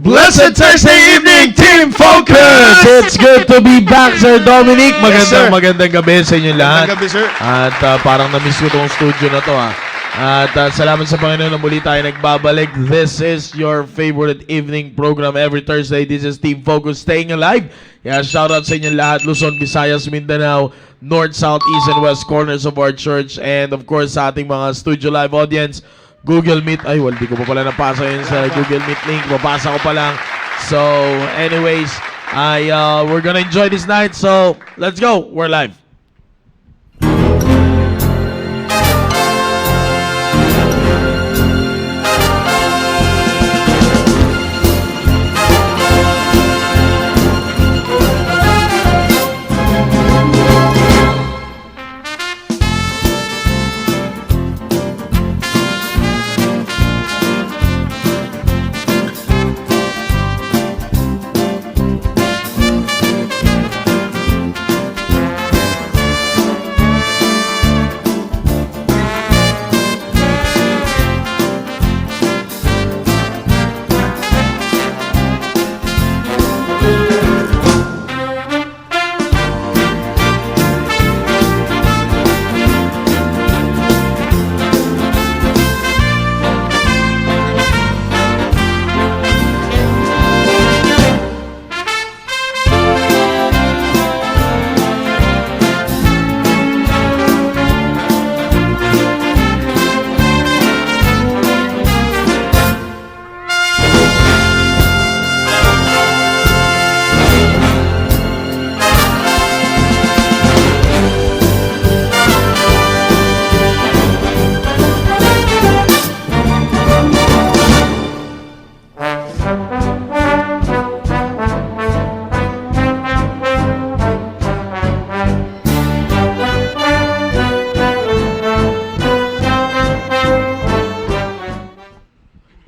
Blessed Thursday evening, Team Focus! It's good to be back, Sir Dominic. Magandang gabi sa inyo lahat. Magandang gabi, sir. At parang na-miss ko itong studio na to. At salamat sa Panginoon na muli tayo nagbabalik. This is your favorite evening program every Thursday. This is Team Focus, staying alive. Kaya shoutout sa inyo lahat, Luzon, Visayas, Mindanao, North, South, East, and West corners of our church. And of course, sa ating mga studio live audience, Google Meet. Ay, well, di ko pa pala napasa yun sa Google Meet link. Mapasa ko pa lang. So, anyways, we're gonna enjoy this night. So, let's go. We're live.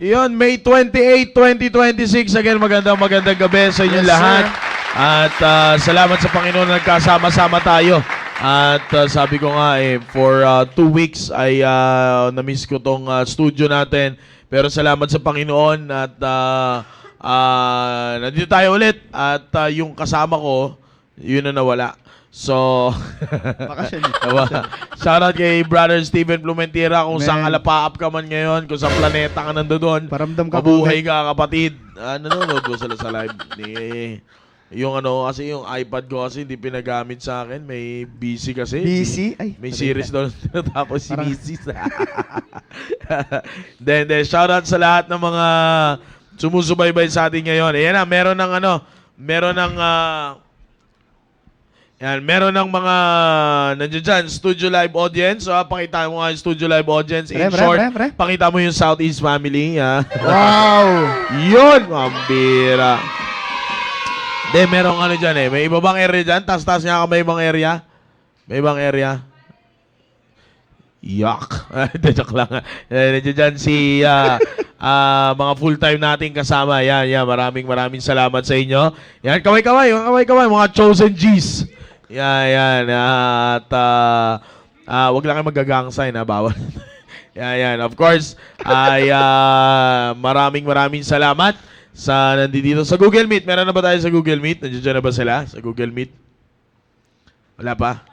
Iyon, May 28, 2026. Again, magandang gabi sa inyo lahat. At salamat sa Panginoon na nagkasama-sama tayo. At sabi ko nga for 2 weeks ay na-miss ko tong studio natin. Pero salamat sa Panginoon at nandito tayo ulit. At yung kasama ko, yun na nawala. So, shoutout kay Brother Steven Plumentira kung saan alapaap ka man ngayon, kung saan planeta ka nandoon. Paramdam ka, mabuhay ka, kapatid. Nanonood ko sila sa live. Yung kasi yung iPad ko kasi hindi pinagamit sa akin. May busy kasi. Busy? Ay, may series doon. Tapos si busy. then, shoutout sa lahat ng mga sumusubaybay sa atin ngayon. Ayan na, meron ng mga nandiyan dyan, studio live audience. So, pakita mo nga yung studio live audience. In short, pakita mo yung Southeast family. Wow! Yun! Mambira. De, merong dyan may iba bang area dyan? Taas-taas nga ka, may ibang area? May ibang area? Yuck! Joke lang. Nandiyan dyan si mga full-time nating kasama. Yan. Maraming salamat sa inyo. Yan, kaway-kaway. Mga chosen G's. Yan. At wag lang kayo magagang-sign, bawal. Yan. Of course, maraming salamat sa nandito sa Google Meet. Meron na ba tayo sa Google Meet? Nandiyan na ba sila sa Google Meet? Wala pa?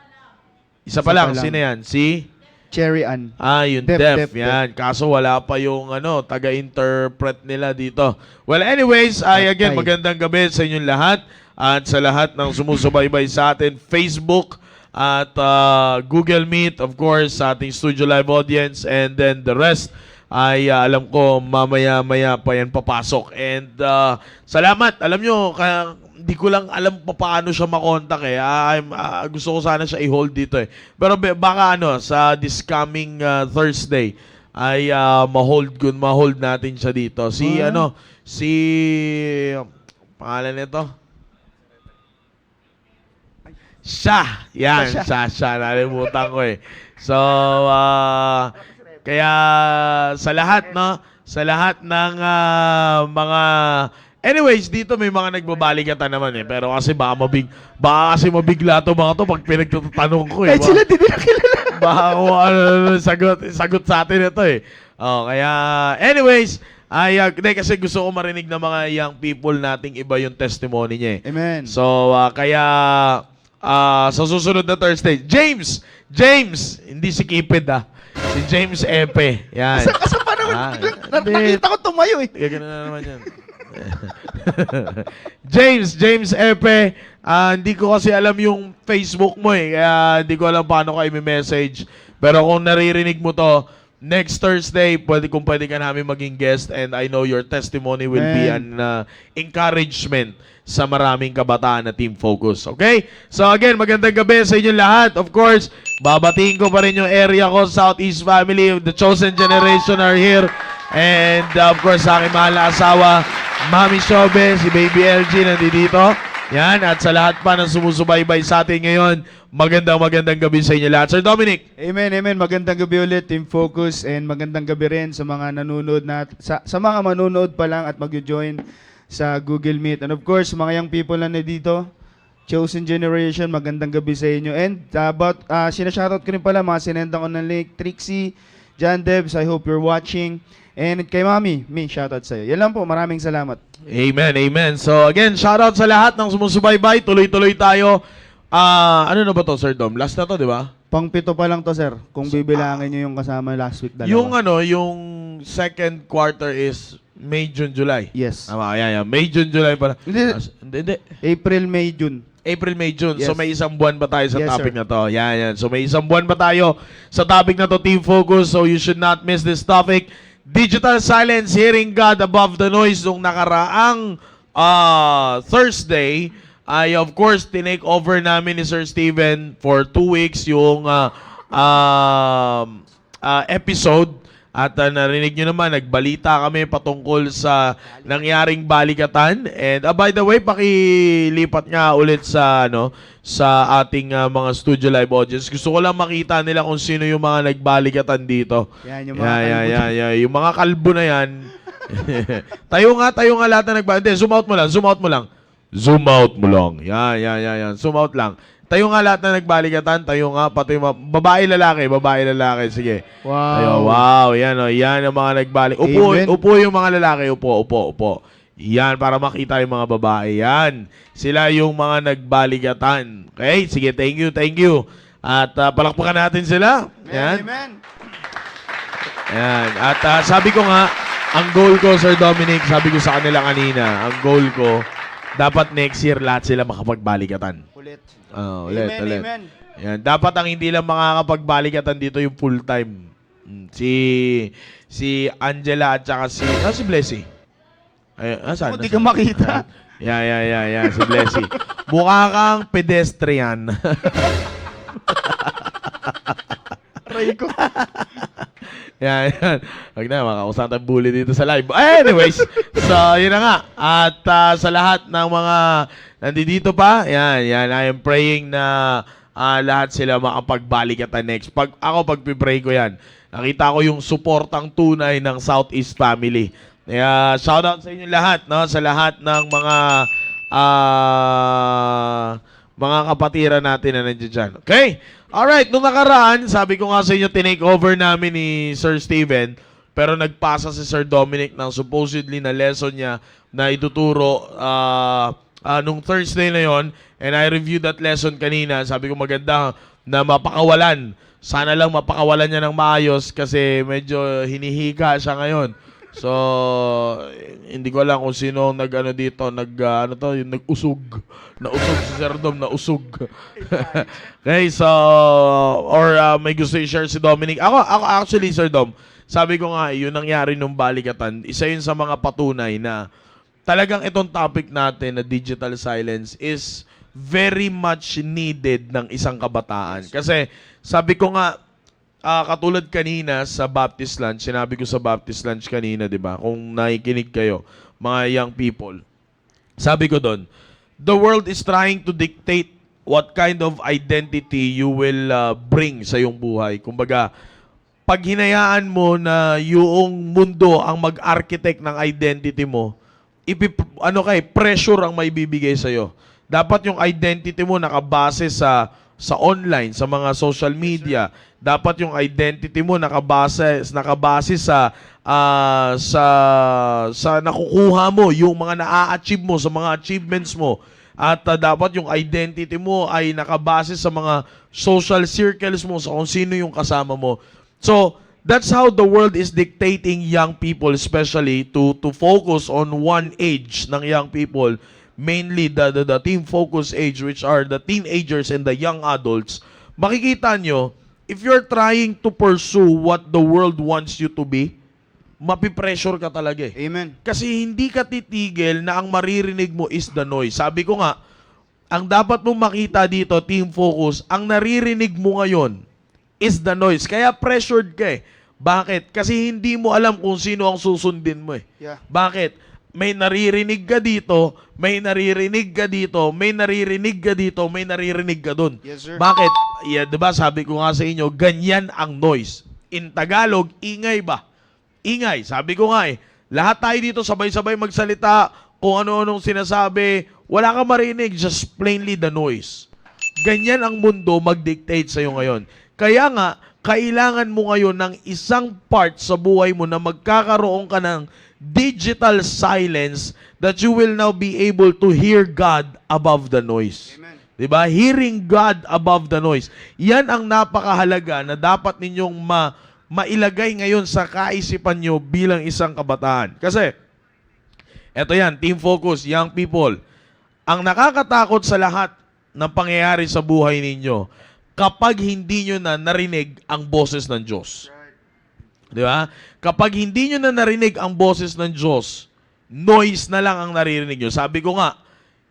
Isa pa lang. Sino yan? Si? Cherry Ann. Yung Def. Yan. Kaso wala pa yung taga-interpret nila dito. Well, anyways, again, magandang gabi sa inyong lahat. At sa lahat ng sumusubaybay sa atin, Facebook at Google Meet, of course, sa ating studio live audience, and then the rest ay alam ko mamaya-maya pa yan papasok. And salamat. Alam nyo, hindi ko lang alam paano siya makontak gusto ko sana siya i-hold dito Pero baka sa this coming Thursday ay ma-hold natin siya dito. Si pangalan nito? Siya. Yan, siya. Nalimutan ko So, kaya sa lahat, sa lahat ng mga Anyways, dito may mga nagbabaligatan naman eh. Pero kasi baka kasi mabigla to mga to pag pinagtatanong ko eh. Kahit sila di nila kilala. Baka kung ano, sagot sa atin ito eh. Oh, kaya anyways, Hindi, kasi gusto ko marinig ng mga young people nating iba yung testimony niya eh. Amen. So, kaya sa susunod na Thursday, James, hindi si Kipid si James Epe. Yan. Asa pa naman? Nakita ko tumayo eh. Kaya ganun na naman yan. James Epe, hindi ko kasi alam yung Facebook mo eh, kaya hindi ko alam paano ka i-message. Pero kung naririnig mo to, next Thursday, pwede ka namin maging guest, and I know your testimony will be an encouragement sa maraming kabataan na Team Focus. Okay? So again, magandang gabi sa inyo lahat. Of course, babatiin ko pa rin yung area ko, Southeast family, the chosen generation are here. And of course, sa aking mahal na asawa, Mami Shobe, si Baby LG nandito. Yan, at sa lahat pa ng sumusubaybay sa atin ngayon, magandang gabi sa inyo lahat. Sir Dominic. Amen, amen. Magandang gabi ulit, Team Focus, and magandang gabi rin sa mga nanonood sa mga manonood pa lang at mag-join sa Google Meet. And of course, mga young people na nandito, Chosen Generation, magandang gabi sa inyo. And sinashoutout ko rin pala mga sinendang ko ng link, Trixie, John Debs, I hope you're watching. And kay Mami, shoutout sa'yo. Yan lang po, maraming salamat. Amen. So again, shoutout sa lahat ng sumusubaybay. Tuloy-tuloy tayo. Ano na ba to, Sir Dom? Last na to, di ba? Pang-pito pa lang to, sir. Kung bibilangin nyo yung kasama last week, dalawa. Yung second quarter is May, June, July. Yes. Yan. May, June, July pala. Hindi. April, May, June. April, May, June. Yes. So may isang buwan ba tayo sa Yes, topic sir. na to? Yan. So may isang buwan ba tayo sa topic na to, Team Focus. So you should not miss this topic. Digital silence, hearing God above the noise. Nung nakaraang Thursday, ay of course, tinake over namin ni Sir Steven for 2 weeks yung episode. At narinig nyo naman, nagbalita kami patungkol sa nangyaring balikatan. And by the way, pakilipat nga ulit sa sa ating mga studio live audience. Gusto ko lang makita nila kung sino yung mga nagbalikatan dito. Yan, yung mga kalbo. Yung mga kalbo na yan. tayo nga lahat na nagbalikatan. Hindi, zoom out mo lang. Zoom out mo lang. Yan. Zoom out lang. Tayo nga lahat na nagbalikatan, tayo nga, pati babae, lalaki, sige. Wow. Tayo, wow, yan ang mga nagbalik. Upo yung mga lalaki, upo. Yan, para makita yung mga babae, yan. Sila yung mga nagbalikatan. Okay, sige, thank you. At palakpakan natin sila. Yan. Amen. Yan. At sabi ko nga, ang goal ko, Sir Dominic, sabi ko sa kanila kanina, ang goal ko, dapat next year lahat sila makapagbalikatan. Ulit. Ulit. Amen. Yan. Dapat ang hindi lang makakapagbalikatan dito yung full-time. Si Angela at saka si Blessy. Saan? Hindi ka makita. Yan. Si Blessy. Mukha kang pedestrian. Aray ko. Yan. Huwag na, makakausap tayong bully dito sa live. Anyways, so yun na nga. At sa lahat ng mga nandito pa, yan. I am praying na lahat sila makapagbalikatan next. Pag-pray ko yan, nakita ko yung suportang tunay ng Southeast family. Kaya shoutout sa inyo lahat, no? Sa lahat ng mga kapatiran natin na nandiyan dyan. Okay? Alright, nung nakaraan, sabi ko nga sa inyo, tinake over namin ni Sir Steven, pero nagpasa si Sir Dominic ng supposedly na lesson niya na ituturo nung Thursday na yon, and I reviewed that lesson kanina. Sabi ko maganda na mapakawalan. Sana lang mapakawalan niya ng maayos kasi medyo hinihika siya ngayon. So, hindi ko alam kung sino dito, yung nag-usog. Nausog si Sir Dom, nausog. Okay, so, or may gusto i-share si Dominic. Ako actually, Sir Dom, sabi ko nga, yun nangyari nung balikatan. Isa yun sa mga patunay na talagang itong topic natin na digital silence is very much needed ng isang kabataan. Kasi, sabi ko nga, katulad kanina sa Baptist Lunch, sinabi ko sa Baptist Lunch kanina, di ba? Kung nakikinig kayo, mga young people, sabi ko doon, the world is trying to dictate what kind of identity you will bring sa iyong buhay. Kumbaga, pag hinayaan mo na yung mundo ang mag-architect ng identity mo, pressure ang may bibigay sa iyo. Dapat yung identity mo nakabase sa online, sa mga social media. Dapat yung identity mo nakabase sa nakukuha mo, yung mga na-achieve mo, sa mga achievements mo. At dapat yung identity mo ay nakabase sa mga social circles mo, sa kung sino yung kasama mo. So, that's how the world is dictating young people, especially to focus on one age ng young people, mainly the teen focus age, which are the teenagers and the young adults. Makikita nyo, if you're trying to pursue what the world wants you to be, mapipressure ka talaga eh. Amen. Kasi hindi ka titigil na ang maririnig mo is the noise. Sabi ko nga, ang dapat mong makita dito, team focus, ang naririnig mo ngayon is the noise. Kaya pressured ka eh. Bakit? Kasi hindi mo alam kung sino ang susundin mo eh. Yeah. Bakit? May naririnig ka dito, may naririnig ka dito, may naririnig ka dito, may naririnig ka doon. Yes, sir. Bakit? Yeah, 'di ba? Sabi ko nga sa inyo, ganyan ang noise. In Tagalog, ingay ba? Ingay. Sabi ko nga eh, lahat tayo dito sabay-sabay magsalita, kung ano-anong sinasabi, wala kang marinig, just plainly the noise. Ganyan ang mundo mag-dictate sa'yo ngayon. Kaya nga, kailangan mo ngayon ng isang part sa buhay mo na magkakaroon ka ng digital silence that you will now be able to hear God above the noise. Amen. Diba? Hearing God above the noise. Yan ang napakahalaga na dapat ninyong mailagay ngayon sa kaisipan nyo bilang isang kabataan. Kasi, eto yan, team focus, young people. Ang nakakatakot sa lahat ng pangyayari sa buhay ninyo, kapag hindi nyo na narinig ang boses ng Diyos. Di ba? Kapag hindi nyo na narinig ang boses ng Diyos, noise na lang ang naririnig nyo. Sabi ko nga,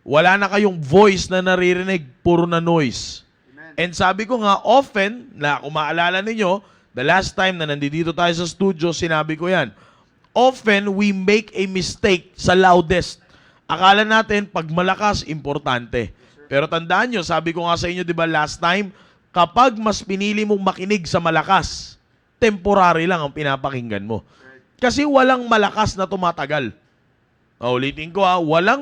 wala na kayong voice na naririnig, puro na noise. Amen. And sabi ko nga, often, na kung maalala ninyo, the last time na nandito tayo sa studio, sinabi ko yan, often we make a mistake sa loudest. Akala natin, pag malakas, importante. Pero tandaan nyo, sabi ko nga sa inyo, di ba, last time, kapag mas pinili mong makinig sa malakas, temporary lang ang pinapakinggan mo. Kasi walang malakas na tumatagal. Ulitin ko walang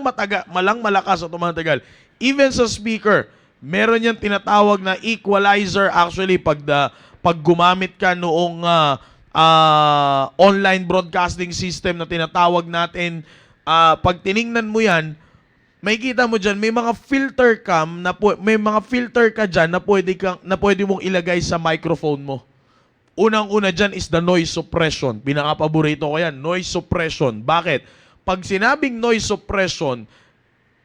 malakas na tumatagal. Even sa speaker, meron yung tinatawag na equalizer. Actually, pag gumamit ka noong online broadcasting system na tinatawag natin, pag tiningnan mo yan, may kita mo dyan, may mga filter cam may mga filter ka dyan na pwede mong ilagay sa microphone mo. Unang-una dyan is the noise suppression. Pinaka-paborito ko yan, noise suppression. Bakit? Pag sinabing noise suppression,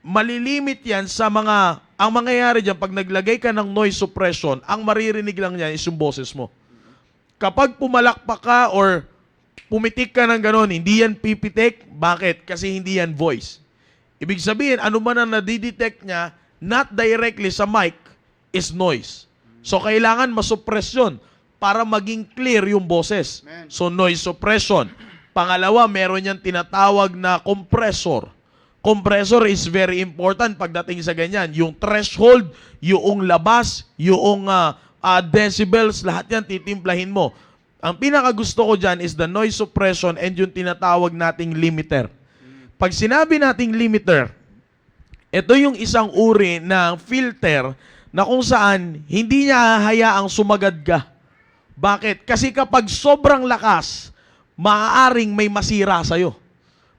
malilimit yan sa ang mangyayari dyan, pag naglagay ka ng noise suppression, ang maririnig lang yan is yung boses mo. Kapag pumalakpak ka or pumitik ka ng ganon, hindi yan pipitik. Bakit? Kasi hindi yan voice. Ibig sabihin, ano man ang nadidetect niya, not directly sa mic, is noise. So, kailangan masuppress yun para maging clear yung boses. Amen. So, noise suppression. Pangalawa, meron niyang tinatawag na compressor. Compressor is very important pagdating sa ganyan. Yung threshold, yung labas, yung decibels, lahat yan titimplahin mo. Ang pinakagusto ko dyan is the noise suppression and yung tinatawag nating limiter. Pag sinabi nating limiter, ito yung isang uri ng filter na kung saan hindi niya hahayaang sumagad ka. Bakit? Kasi kapag sobrang lakas, maaaring may masira sa'yo.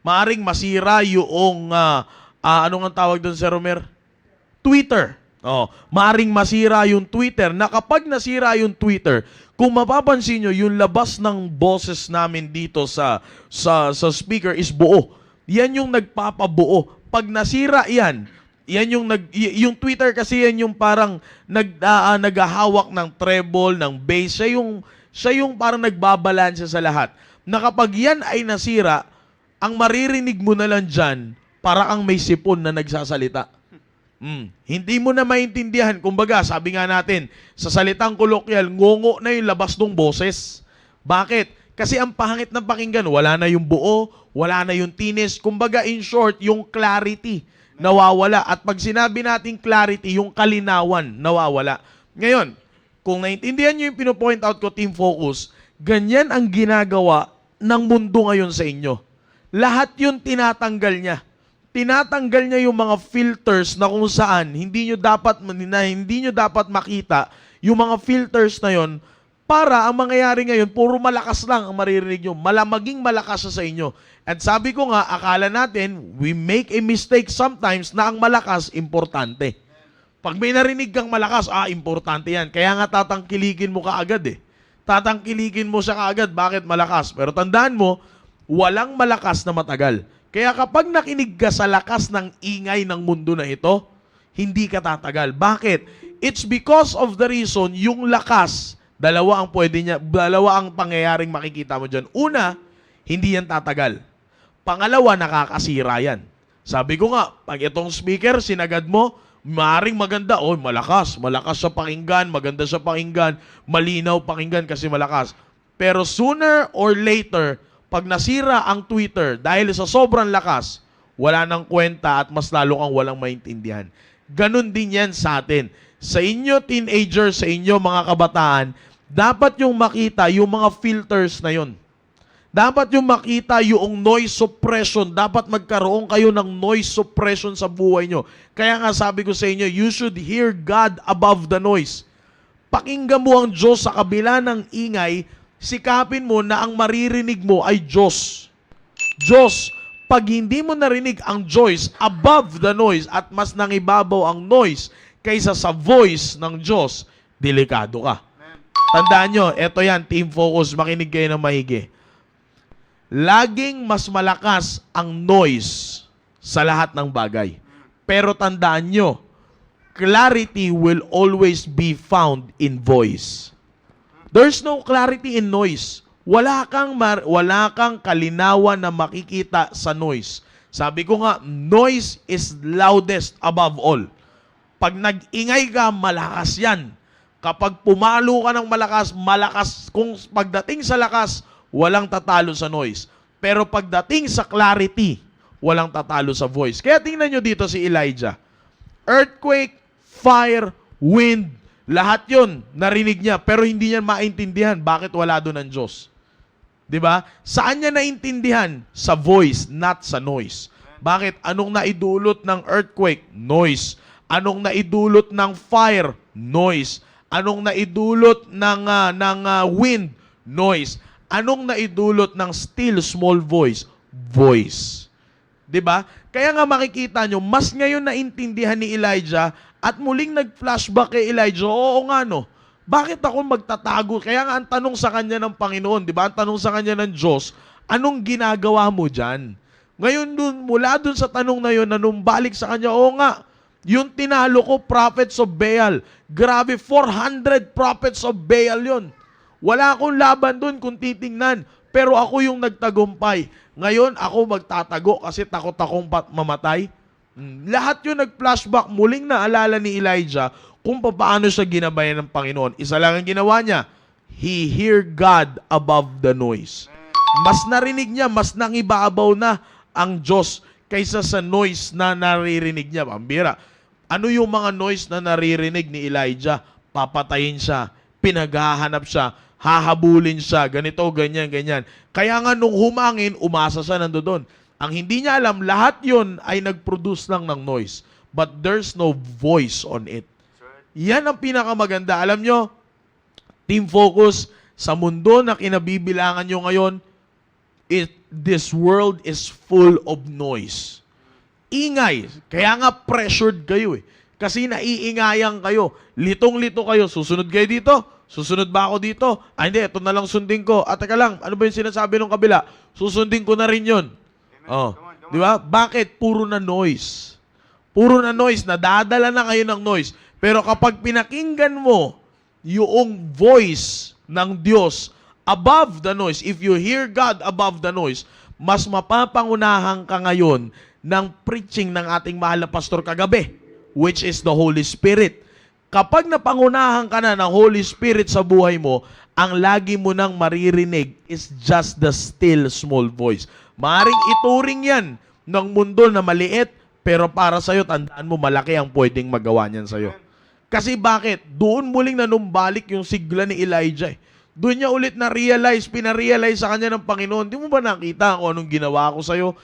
Maaaring masira yung, ano nga tawag doon, Sir Romer? Twitter. Maaaring masira yung Twitter, na kapag nasira yung Twitter, kung mapapansin nyo, yung labas ng boses namin dito sa speaker is buo. Yan yung nagpapabuo. Pag nasira yan yung Twitter kasi yan yung parang naghahawak ng treble, ng bass. Siya yung parang nagbabalanse sa lahat. Na kapag yan ay nasira, ang maririnig mo na lang dyan, para kang may sipon na nagsasalita. Hindi mo na maintindihan. Kumbaga, sabi nga natin, sa salitang kolokyal, ngongo na yung labas ng boses. Bakit? Kasi ang pangit ng pakinggan, wala na yung buo, wala na yung tinis. Kumbaga, in short, yung clarity nawawala. At pag sinabi natin clarity, yung kalinawan nawawala. Ngayon, kung naintindihan nyo yung pinopoint out ko, team focus, ganyan ang ginagawa ng mundo ngayon sa inyo. Lahat yun tinatanggal niya. Tinatanggal niya yung mga filters na kung saan hindi nyo dapat makita. Yung mga filters na yon, Para ang mangyayari ngayon, puro malakas lang ang maririnig nyo. Maging malakas siya sa inyo. At sabi ko nga, akala natin, we make a mistake sometimes na ang malakas, importante. Pag may narinig kang malakas, importante yan. Kaya nga tatangkilikin mo kaagad eh. Tatangkilikin mo siya kaagad. Bakit malakas? Pero tandaan mo, walang malakas na matagal. Kaya kapag nakinig ka sa lakas ng ingay ng mundo na ito, hindi ka tatagal. Bakit? It's because of the reason, yung lakas, dalawa ang pangyayaring makikita mo dyan. Una, hindi yan tatagal. Pangalawa, nakakasira yan. Sabi ko nga, pag itong speaker, sinagad mo, maaaring maganda, malakas siya pakinggan, maganda siya pakinggan, malinaw pakinggan kasi malakas. Pero sooner or later, pag nasira ang Twitter dahil sa sobrang lakas, wala nang kwenta at mas lalo kang walang maintindihan. Ganon din yan sa atin. Sa inyo teenagers, sa inyo mga kabataan, dapat yung makita yung mga filters na yon. Dapat yung makita yung noise suppression. Dapat magkaroon kayo ng noise suppression sa buhay nyo. Kaya nga sabi ko sa inyo, you should hear God above the noise. Pakinggan mo ang Diyos sa kabila ng ingay, sikapin mo na ang maririnig mo ay Diyos. Diyos, pag hindi mo narinig ang Diyos above the noise at mas nangibabaw ang noise kaysa sa voice ng Diyos, delikado ka. Tandaan nyo, eto yan, team focus, makinig kayo ng maigi. Laging mas malakas ang noise sa lahat ng bagay. Pero tandaan nyo, clarity will always be found in voice. There's no clarity in noise. Wala kang kalinawan na makikita sa noise. Sabi ko nga, noise is loudest above all. Pag nag-ingay ka, malakas yan. Kapag pumalo ka ng malakas. Kung pagdating sa lakas, walang tatalo sa noise. Pero pagdating sa clarity, walang tatalo sa voice. Kaya tingnan nyo dito si Elijah. Earthquake, fire, wind, lahat yon narinig niya. Pero hindi niya maintindihan bakit wala doon ang Diyos. Diba? Saan niya naintindihan? Sa voice, not sa noise. Bakit? Anong naidulot ng earthquake? Noise. Anong naidulot ng fire? Noise. Anong naidulot ng wind? Noise. Anong naidulot ng still small voice? Voice. 'Di ba? Kaya nga makikita nyo, mas ngayon naintindihan ni Elijah at muling nag-flashback kay Elijah, oo nga no, bakit ako magtatago? Kaya nga ang tanong sa kanya ng Panginoon, 'di ba? Ang tanong sa kanya ng Diyos, anong ginagawa mo diyan? Ngayon mula dun sa tanong na yun, nanumbalik sa kanya, oo nga, yung tinalo ko, prophets of Baal. Grabe, 400 prophets of Baal yun. Wala akong laban dun kung titingnan. Pero ako yung nagtagumpay. Ngayon, ako magtatago kasi takot akong mamatay. Lahat yun nag-flashback. Muling naalala ni Elijah kung paano siya ginabayan ng Panginoon. Isa lang ang ginawa niya. He hear God above the noise. Mas narinig niya, mas nangibabaw na ang Diyos kaysa sa noise na naririnig niya. Pambira. Ano yung mga noise na naririnig ni Elijah? Papatayin siya, pinaghahanap siya, hahabulin siya, ganito, ganyan, ganyan. Kaya nga nung humangin, umasa siya nandoon. Ang hindi niya alam, lahat yon ay nag-produce lang ng noise. But there's no voice on it. Yan ang pinakamaganda. Alam nyo, team focus, sa mundo na kinabibilangan nyo ngayon, this world is full of noise. Ingay. Kaya nga pressured kayo eh. Kasi naiingayan kayo. Litong-lito kayo. Susunod kayo dito. Susunod ba ako dito? Hindi, ito na lang sundin ko. Teka lang, ano ba yung sinasabi ng kabila? Susundin ko na rin yun. Oh, di ba? Bakit? Puro na noise. Puro na noise. Nadadala na kayo ng noise. Pero kapag pinakinggan mo yung voice ng Diyos above the noise, if you hear God above the noise, mas mapapangunahan ka ngayon ng preaching ng ating mahal na pastor kagabi, which is the Holy Spirit. Kapag napangunahan ka na ng Holy Spirit sa buhay mo, ang lagi mo nang maririnig is just the still small voice. Maaring ituring yan ng mundo na maliit, pero para sa'yo, tandaan mo, malaki ang pwedeng magawa niyan sa'yo. Kasi bakit? Doon muling nanumbalik yung sigla ni Elijah. Doon niya ulit pinarealize sa kanya ng Panginoon. Di mo ba nakita kung anong ginawa ko sa'yo?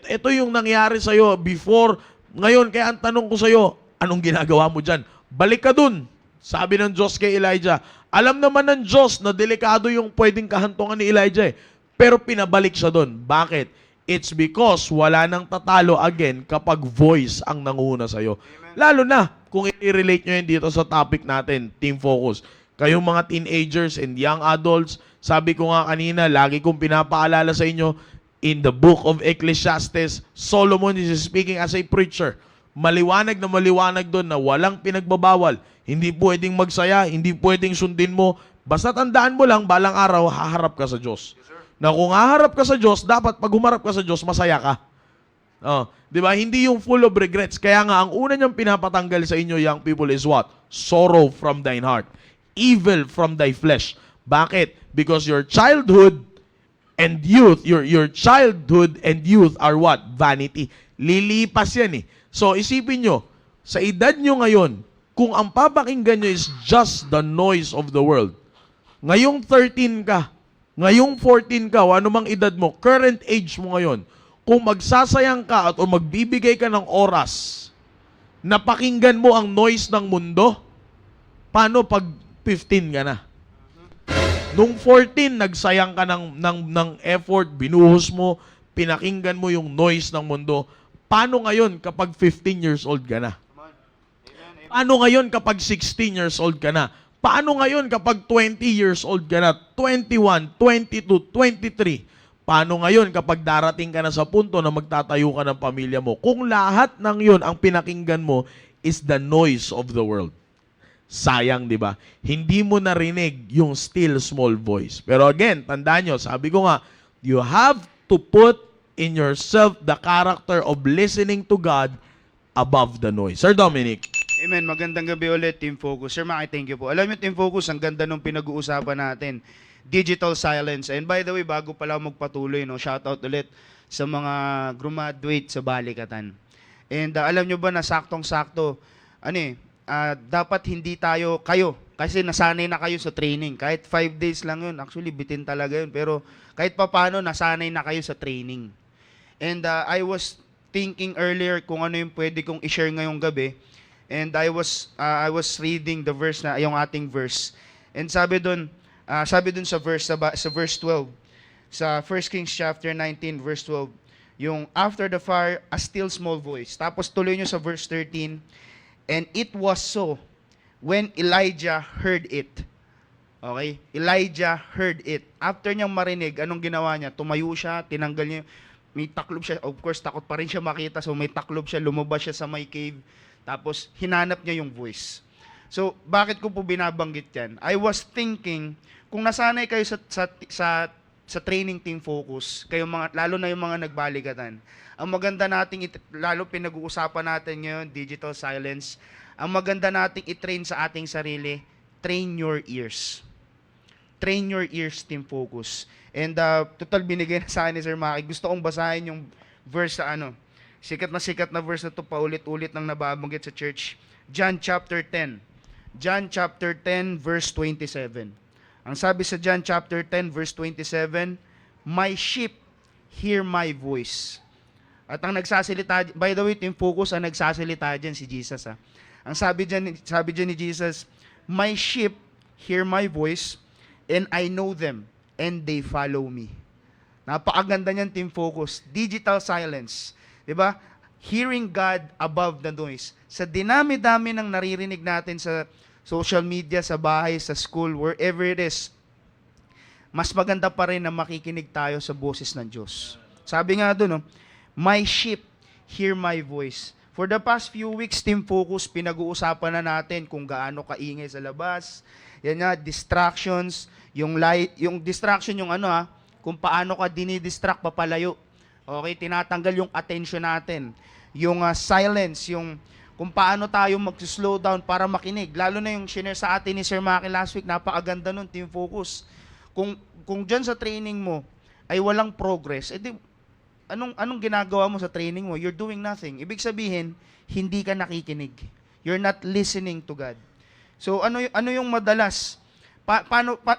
Ito yung nangyari sa'yo before. Ngayon, kaya ang tanong ko sa'yo, anong ginagawa mo dyan? Balik ka dun Sabi ng Diyos kay Elijah, alam naman ng Diyos na delikado yung pwedeng kahantungan ni Elijah eh. Pero pinabalik siya doon. Bakit? It's because wala nang tatalo again kapag voice ang nanguna sa'yo. Lalo na kung i-relate nyo yun dito sa topic natin, Team Focus. Kayong mga teenagers and young adults, sabi ko nga kanina, lagi kong pinapaalala sa inyo, in the book of Ecclesiastes, Solomon is speaking as a preacher. Maliwanag doon na walang pinagbabawal. Hindi pwedeng magsaya, hindi pwedeng sundin mo. Basta tandaan mo lang, balang araw, haharap ka sa Diyos. Na kung haharap ka sa Diyos, dapat pag humarap ka sa Diyos, masaya ka. Oh, 'di ba? Hindi yung full of regrets. Kaya nga ang una niyang pinapatanggal sa inyo, young people, is what? Sorrow from thine heart. Evil from thy flesh. Bakit? Because your childhood and youth, your childhood and youth are what? Vanity. Lilipas yan eh. So isipin nyo, sa edad nyo ngayon, kung ang papakinggan nyo is just the noise of the world, ngayong 13 ka, ngayong 14 ka, o anumang edad mo, current age mo ngayon, kung magsasayang ka at o magbibigay ka ng oras na pakinggan mo ang noise ng mundo, paano pag 15 ka na? Nung 14, nagsayang ka ng effort, binuhos mo, pinakinggan mo yung noise ng mundo. Paano ngayon kapag 15 years old ka na? Paano ngayon kapag 16 years old ka na? Paano ngayon kapag 20 years old ka na? 21, 22, 23? Paano ngayon kapag darating ka na sa punto na magtatayo ka ng pamilya mo? Kung lahat ng yun ang pinakinggan mo is the noise of the world. Sayang, di ba? Hindi mo narinig yung still small voice. Pero again, tandaan nyo, sabi ko nga, you have to put in yourself the character of listening to God above the noise. Sir Dominic. Amen. Magandang gabi ulit, Team Focus. Sir Maki, thank you po. Alam niyo, Team Focus, ang ganda nung pinag-uusapan natin. Digital silence. And by the way, bago pala magpatuloy, no, shoutout ulit sa mga graduate sa Balikatan. And alam nyo ba na saktong-sakto, dapat hindi kayo, kasi nasanay na kayo sa training. Kahit 5 days lang yun, actually bitin talaga yun. Pero kahit papaano, nasanay na kayo sa training. And I was thinking earlier kung ano yung pwede kong i-share ngayong gabi. And I was reading the verse na, yung ating verse. And sabi dun sa verse 12, sa 1 Kings chapter 19, verse 12, yung after the fire, a still small voice. Tapos tuloy nyo sa verse 13, and it was so when Elijah heard it. Okay? Elijah heard it. After niyang marinig, anong ginawa niya? Tumayo siya, tinanggal niya, may taklob siya. Of course, takot pa rin siya makita. So may taklob siya, lumabas siya sa may cave. Tapos hinanap niya yung voice. So, bakit ko po binabanggit yan? I was thinking, kung nasanay kayo sa training Team Focus, kayo lalo na yung mga nagbaligatan, ang maganda nating, lalo pinag-uusapan natin ngayon, digital silence, ang maganda nating i-train sa ating sarili, train your ears. Train your ears, Team Focus. And total binigay na sa akin ni Sir Maki. Gusto kong basahin yung verse sa sikat na verse na to, paulit-ulit nang nababanggit sa church. John chapter 10. John chapter 10 verse 27. Ang sabi sa John chapter 10 verse 27, my sheep hear my voice. At ang nagsasalita, by the way, Team Focus, ang nagsasalita dyan si Jesus. Ang sabi dyan ni Jesus, my sheep hear my voice and I know them and they follow me. Napakaganda niyan, Team Focus. Digital silence. Diba? Hearing God above the noise. Sa dinami-dami ng naririnig natin sa social media, sa bahay, sa school, wherever it is, mas maganda pa rin na makikinig tayo sa boses ng Diyos. Sabi nga doon, my sheep hear my voice. For the past few weeks, Team Focus, pinag-uusapan na natin kung gaano kaingay sa labas. Yan nga, distractions, yung distraction yung kung paano ka dinidistract papalayo. Okay, tinatanggal yung attention natin. Yung silence, yung kung paano tayo mag-slow down para makinig. Lalo na yung share sa atin ni Sir Maki last week, napakaganda nun, Team Focus. Kung dyan sa training mo ay walang progress, edi anong ginagawa mo sa training mo? You're doing nothing. Ibig sabihin, hindi ka nakikinig. You're not listening to God. So ano yung madalas?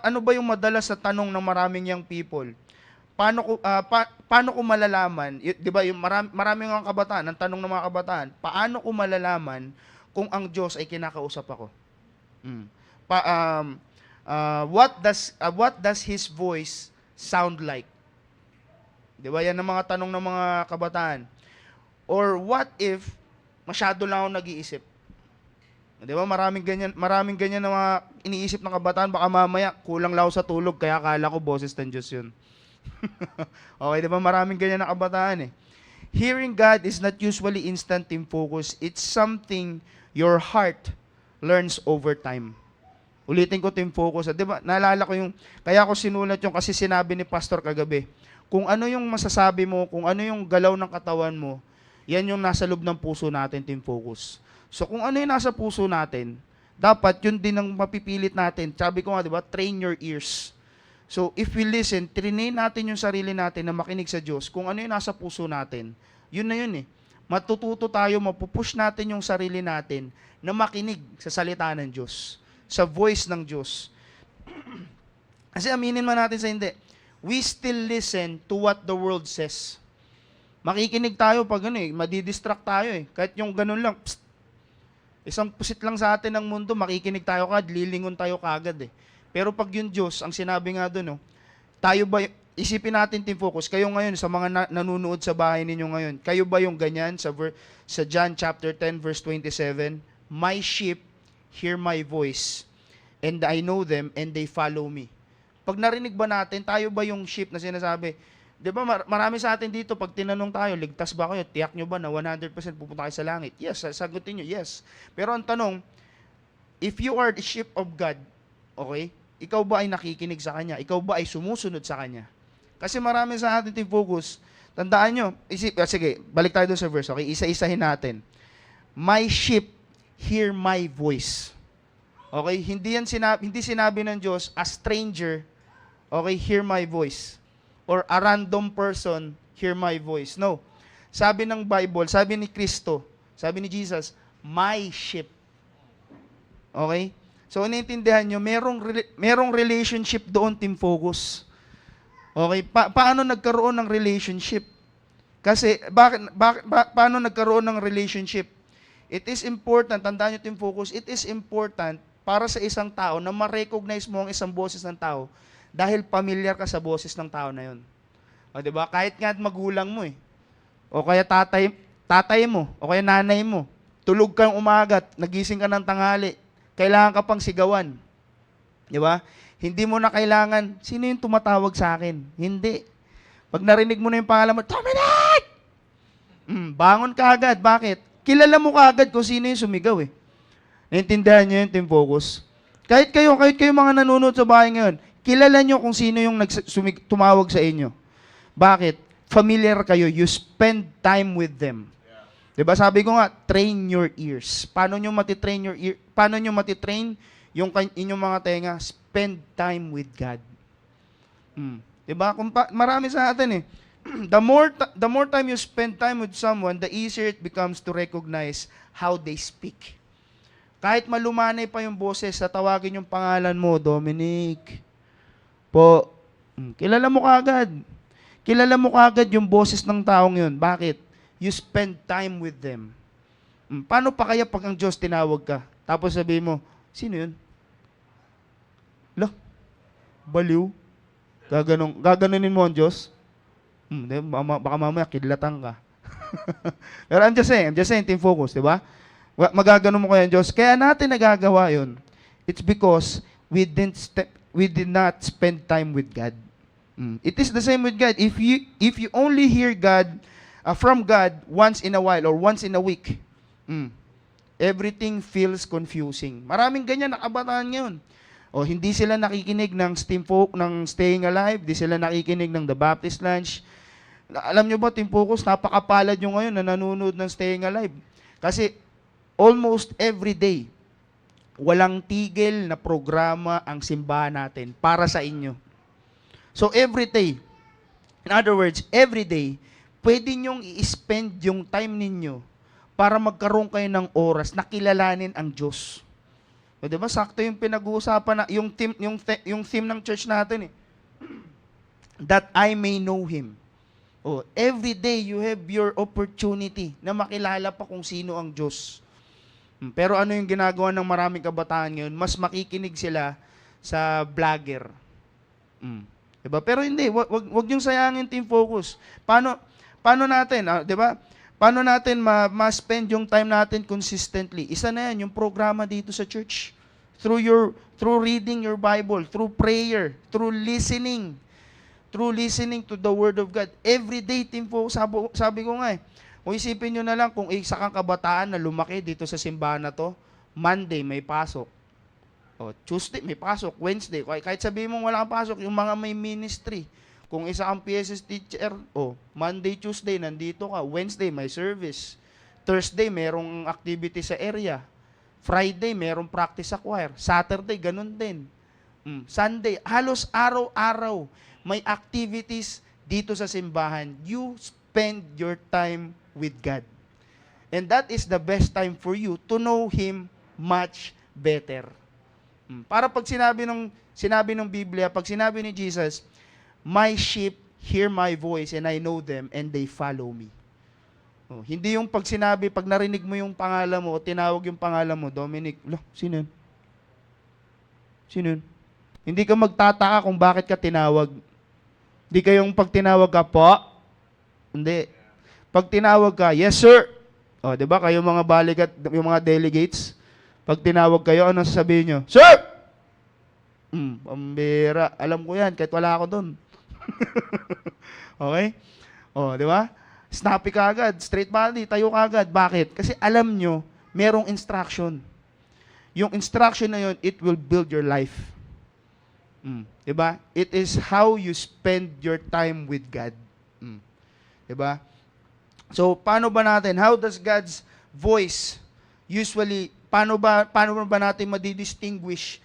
Ano ba yung madalas sa tanong ng maraming young people? Paano ko malalaman, 'di ba, yung maraming mga kabataan, ang tanong ng mga kabataan, paano ko malalaman kung ang Diyos ay kinakausap ako? Mm. What does his voice sound like? 'Di ba? Yan ang mga tanong ng mga kabataan. Or what if masyado lang ako nag-iisip? 'Di ba? Maraming ganyan na mga iniisip ng kabataan, baka mamaya kulang lang ako sa tulog kaya akala ko boses ng Diyos 'yun. Okay, 'di ba? Maraming ganyan na kabataan eh. Hearing God is not usually instant in focus. It's something your heart learns over time. Ulitin ko team focus. 'Di ba? Naalala ko yung kaya ako sinulat yung kasi sinabi ni pastor kagabi. Kung ano yung masasabi mo, kung ano yung galaw ng katawan mo, yan yung nasa loob ng puso natin, team focus. So kung ano yung nasa puso natin, dapat yun din ang mapipilit natin. Sabi ko nga, 'di ba? Train your ears. So if we listen, train natin yung sarili natin na makinig sa Diyos. Kung ano yung nasa puso natin, yun na yun eh. Matututo tayo, mapupush natin yung sarili natin na makinig sa salita ng Diyos, sa voice ng Diyos. Kasi aminin man natin sa hindi, we still listen to what the world says. Makikinig tayo pag ano eh, madidistract tayo eh. Kahit yung ganun lang, psst, isang pusit lang sa atin ng mundo, makikinig tayo kagad, lilingon tayo kagad eh. Pero pag yung Diyos, ang sinabi nga doon, no, tayo ba, isipin natin team focus, kayo ngayon, sa mga nanonood sa bahay ninyo ngayon, kayo ba yung ganyan sa John chapter 10 verse 27, my sheep hear my voice, and I know them, and they follow me. Pag narinig ba natin, tayo ba yung sheep na sinasabi, di ba marami sa atin dito, pag tinanong tayo, ligtas ba kayo, tiyak nyo ba na 100% pupunta kayo sa langit? Yes, sagutin nyo, yes. Pero ang tanong, if you are the sheep of God, okay, ikaw ba ay nakikinig sa Kanya? Ikaw ba ay sumusunod sa Kanya? Kasi marami sa atin team focus, tandaan nyo, sige, balik tayo doon sa verse, okay, isa-isahin natin. My sheep hear my voice. Okay, hindi sinabi ng Diyos, a stranger, okay, hear my voice. Or a random person, hear my voice. No. Sabi ng Bible, sabi ni Kristo, sabi ni Jesus, my sheep. Okay? So, iniintindihan nyo, merong relationship doon, team focus. Okay? Paano nagkaroon ng relationship? Kasi, paano nagkaroon ng relationship? It is important, tandaan nyo, team focus, it is important para sa isang tao na ma-recognize mo ang isang boses ng tao dahil familiar ka sa boses ng tao na yun. O, diba? Kahit nga magulang mo eh. O kaya tatay mo, o kaya nanay mo, tulog kang umaga, nagising ka ng tanghali, kailangan ka pang sigawan. Di ba? Hindi mo na kailangan, sino yung tumatawag sa akin? Hindi. Pag narinig mo na yung pangalan mo, Dominic! Bangon ka agad. Bakit? Kilala mo ka agad kung sino yung sumigaw eh. Naintindihan nyo yung team focus? Kahit kayo mga nanonood sa bahay ngayon, kilala nyo kung sino yung tumawag sa inyo. Bakit? Familiar kayo. You spend time with them. Diba sabi ko nga, train your ears. Paano nyo matitrain your ear? Paano nyo matitrain yung inyong mga tenga? Spend time with God. Diba? Marami sa atin eh. The more time you spend time with someone, the easier it becomes to recognize how they speak. Kahit malumanay pa yung boses, tawagin yung pangalan mo, Dominic. Po, kilala mo kagad. Kilala mo kagad yung boses ng taong yun. Bakit? You spend time with them. Paano pa kaya pag ang Diyos tinawag ka? Tapos sabihin mo, sino yun? Lah, baliw. Gaganunin mo ang Diyos? Baka mamaya kidlatan ka. Pero I'm just saying, team focus, di ba? Magaganon mo kaya ang Diyos. Kaya natin nagagawa yun. It's because we did not spend time with God. It is the same with God. If you only hear God from God once in a while or once in a week, everything feels confusing. Maraming ganyan na kabataan ngayon. O hindi sila nakikinig ng Staying Alive, hindi sila nakikinig ng The Baptist Lunch. Alam nyo ba, Team Focus, napakapalad nyo ngayon na nanonood ng Staying Alive. Kasi almost every day, walang tigil na programa ang simbahan natin para sa inyo. So every day, in other words, every day, pwede nyong i-spend yung time ninyo para magkaroon kayo ng oras na kilalanin ang Diyos. O, diba? Sakto yung pinag-uusapan na, yung theme ng church natin eh. That I may know Him. Oh, every day you have your opportunity na makilala pa kung sino ang Diyos. Pero ano yung ginagawa ng maraming kabataan ngayon? Mas makikinig sila sa vlogger. Diba? Pero hindi, wag yung sayangin team focus. Paano natin, 'di ba? Paano natin ma-spend yung time natin consistently? Isa na 'yan, yung programa dito sa church. Through reading your Bible, through prayer, through listening to the Word of God. Every day, team focus, sabi ko nga kung isipin nyo na lang kung isa kang kabataan na lumaki dito sa simbahan na to, Monday may pasok. Tuesday may pasok, Wednesday, kahit sabihin mong wala kang pasok, yung mga may ministry, kung isa kang PSS teacher, Monday, Tuesday, nandito ka, Wednesday may service, Thursday merong activity sa area, Friday merong practice sa choir, Saturday ganun din, Sunday, halos araw-araw may activities dito sa simbahan. You spend your time with God. And that is the best time for you to know Him much better. Para pag sinabi ng Biblia, pag sinabi ni Jesus, my sheep hear my voice and I know them and they follow me. Hindi yung pag narinig mo yung pangalan mo o tinawag yung pangalan mo, Dominic, sino yun? Sino yun? Hindi ka magtataka kung bakit ka tinawag. Hindi kayong pag tinawag ka po, hindi. Pag tinawag ka, yes sir. 'Di ba kayo mga balikat, yung mga delegates, pag tinawag kayo, ano sasabihin nyo? Sir! Pambira. Alam ko yan, kahit wala ako doon. Okay? Di ba? Snappy ka agad, straight body, tayo ka agad. Bakit? Kasi alam nyo, merong instruction. Yung instruction na yun, it will build your life. Di ba? It is how you spend your time with God. Di ba? So, paano ba natin? How does God's voice usually, paano ba natin madidistinguish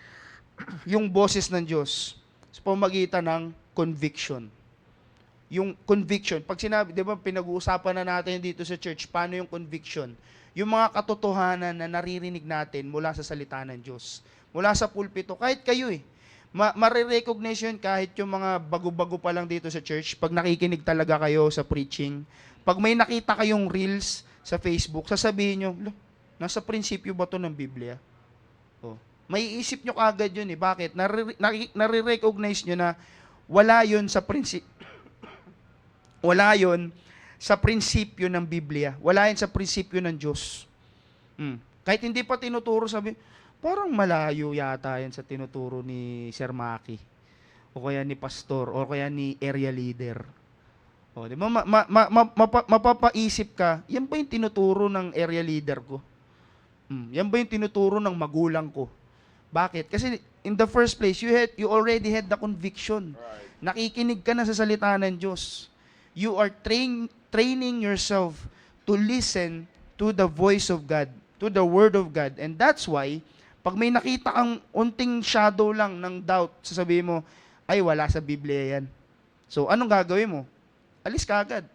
yung boses ng Diyos sa pamagitan ng conviction? Yung conviction, pag sinabi, di ba, pinag-uusapan na natin dito sa church, paano yung conviction? Yung mga katotohanan na naririnig natin mula sa salita ng Diyos. Mula sa pulpito, kahit kayo marirecognize yun kahit yung mga bago-bago pa lang dito sa church, pag nakikinig talaga kayo sa preaching, pag may nakita kayong reels sa Facebook, sasabihin nyo, nasa prinsipyo ba to ng Biblia? May isip nyo kagad yun Bakit? Nare-recognize nyo na wala yun sa prinsipyo ng Biblia. Wala yun sa prinsipyo ng Diyos. Kahit hindi pa tinuturo, sabi, parang malayo yata yan sa tinuturo ni Sir Maki, o kaya ni Pastor, o kaya ni area leader. Di ba? Mapapaisip ka, yan ba yung tinuturo ng area leader ko? Yan ba yung tinuturo ng magulang ko? Bakit? Kasi in the first place, you already had the conviction. Right. Nakikinig ka na sa salita ng Diyos. You are training yourself to listen to the voice of God, to the Word of God. And that's why, pag may nakita kang unting shadow lang ng doubt, sasabihin mo, ay wala sa Biblia yan. So, anong gagawin mo? Alis ka agad.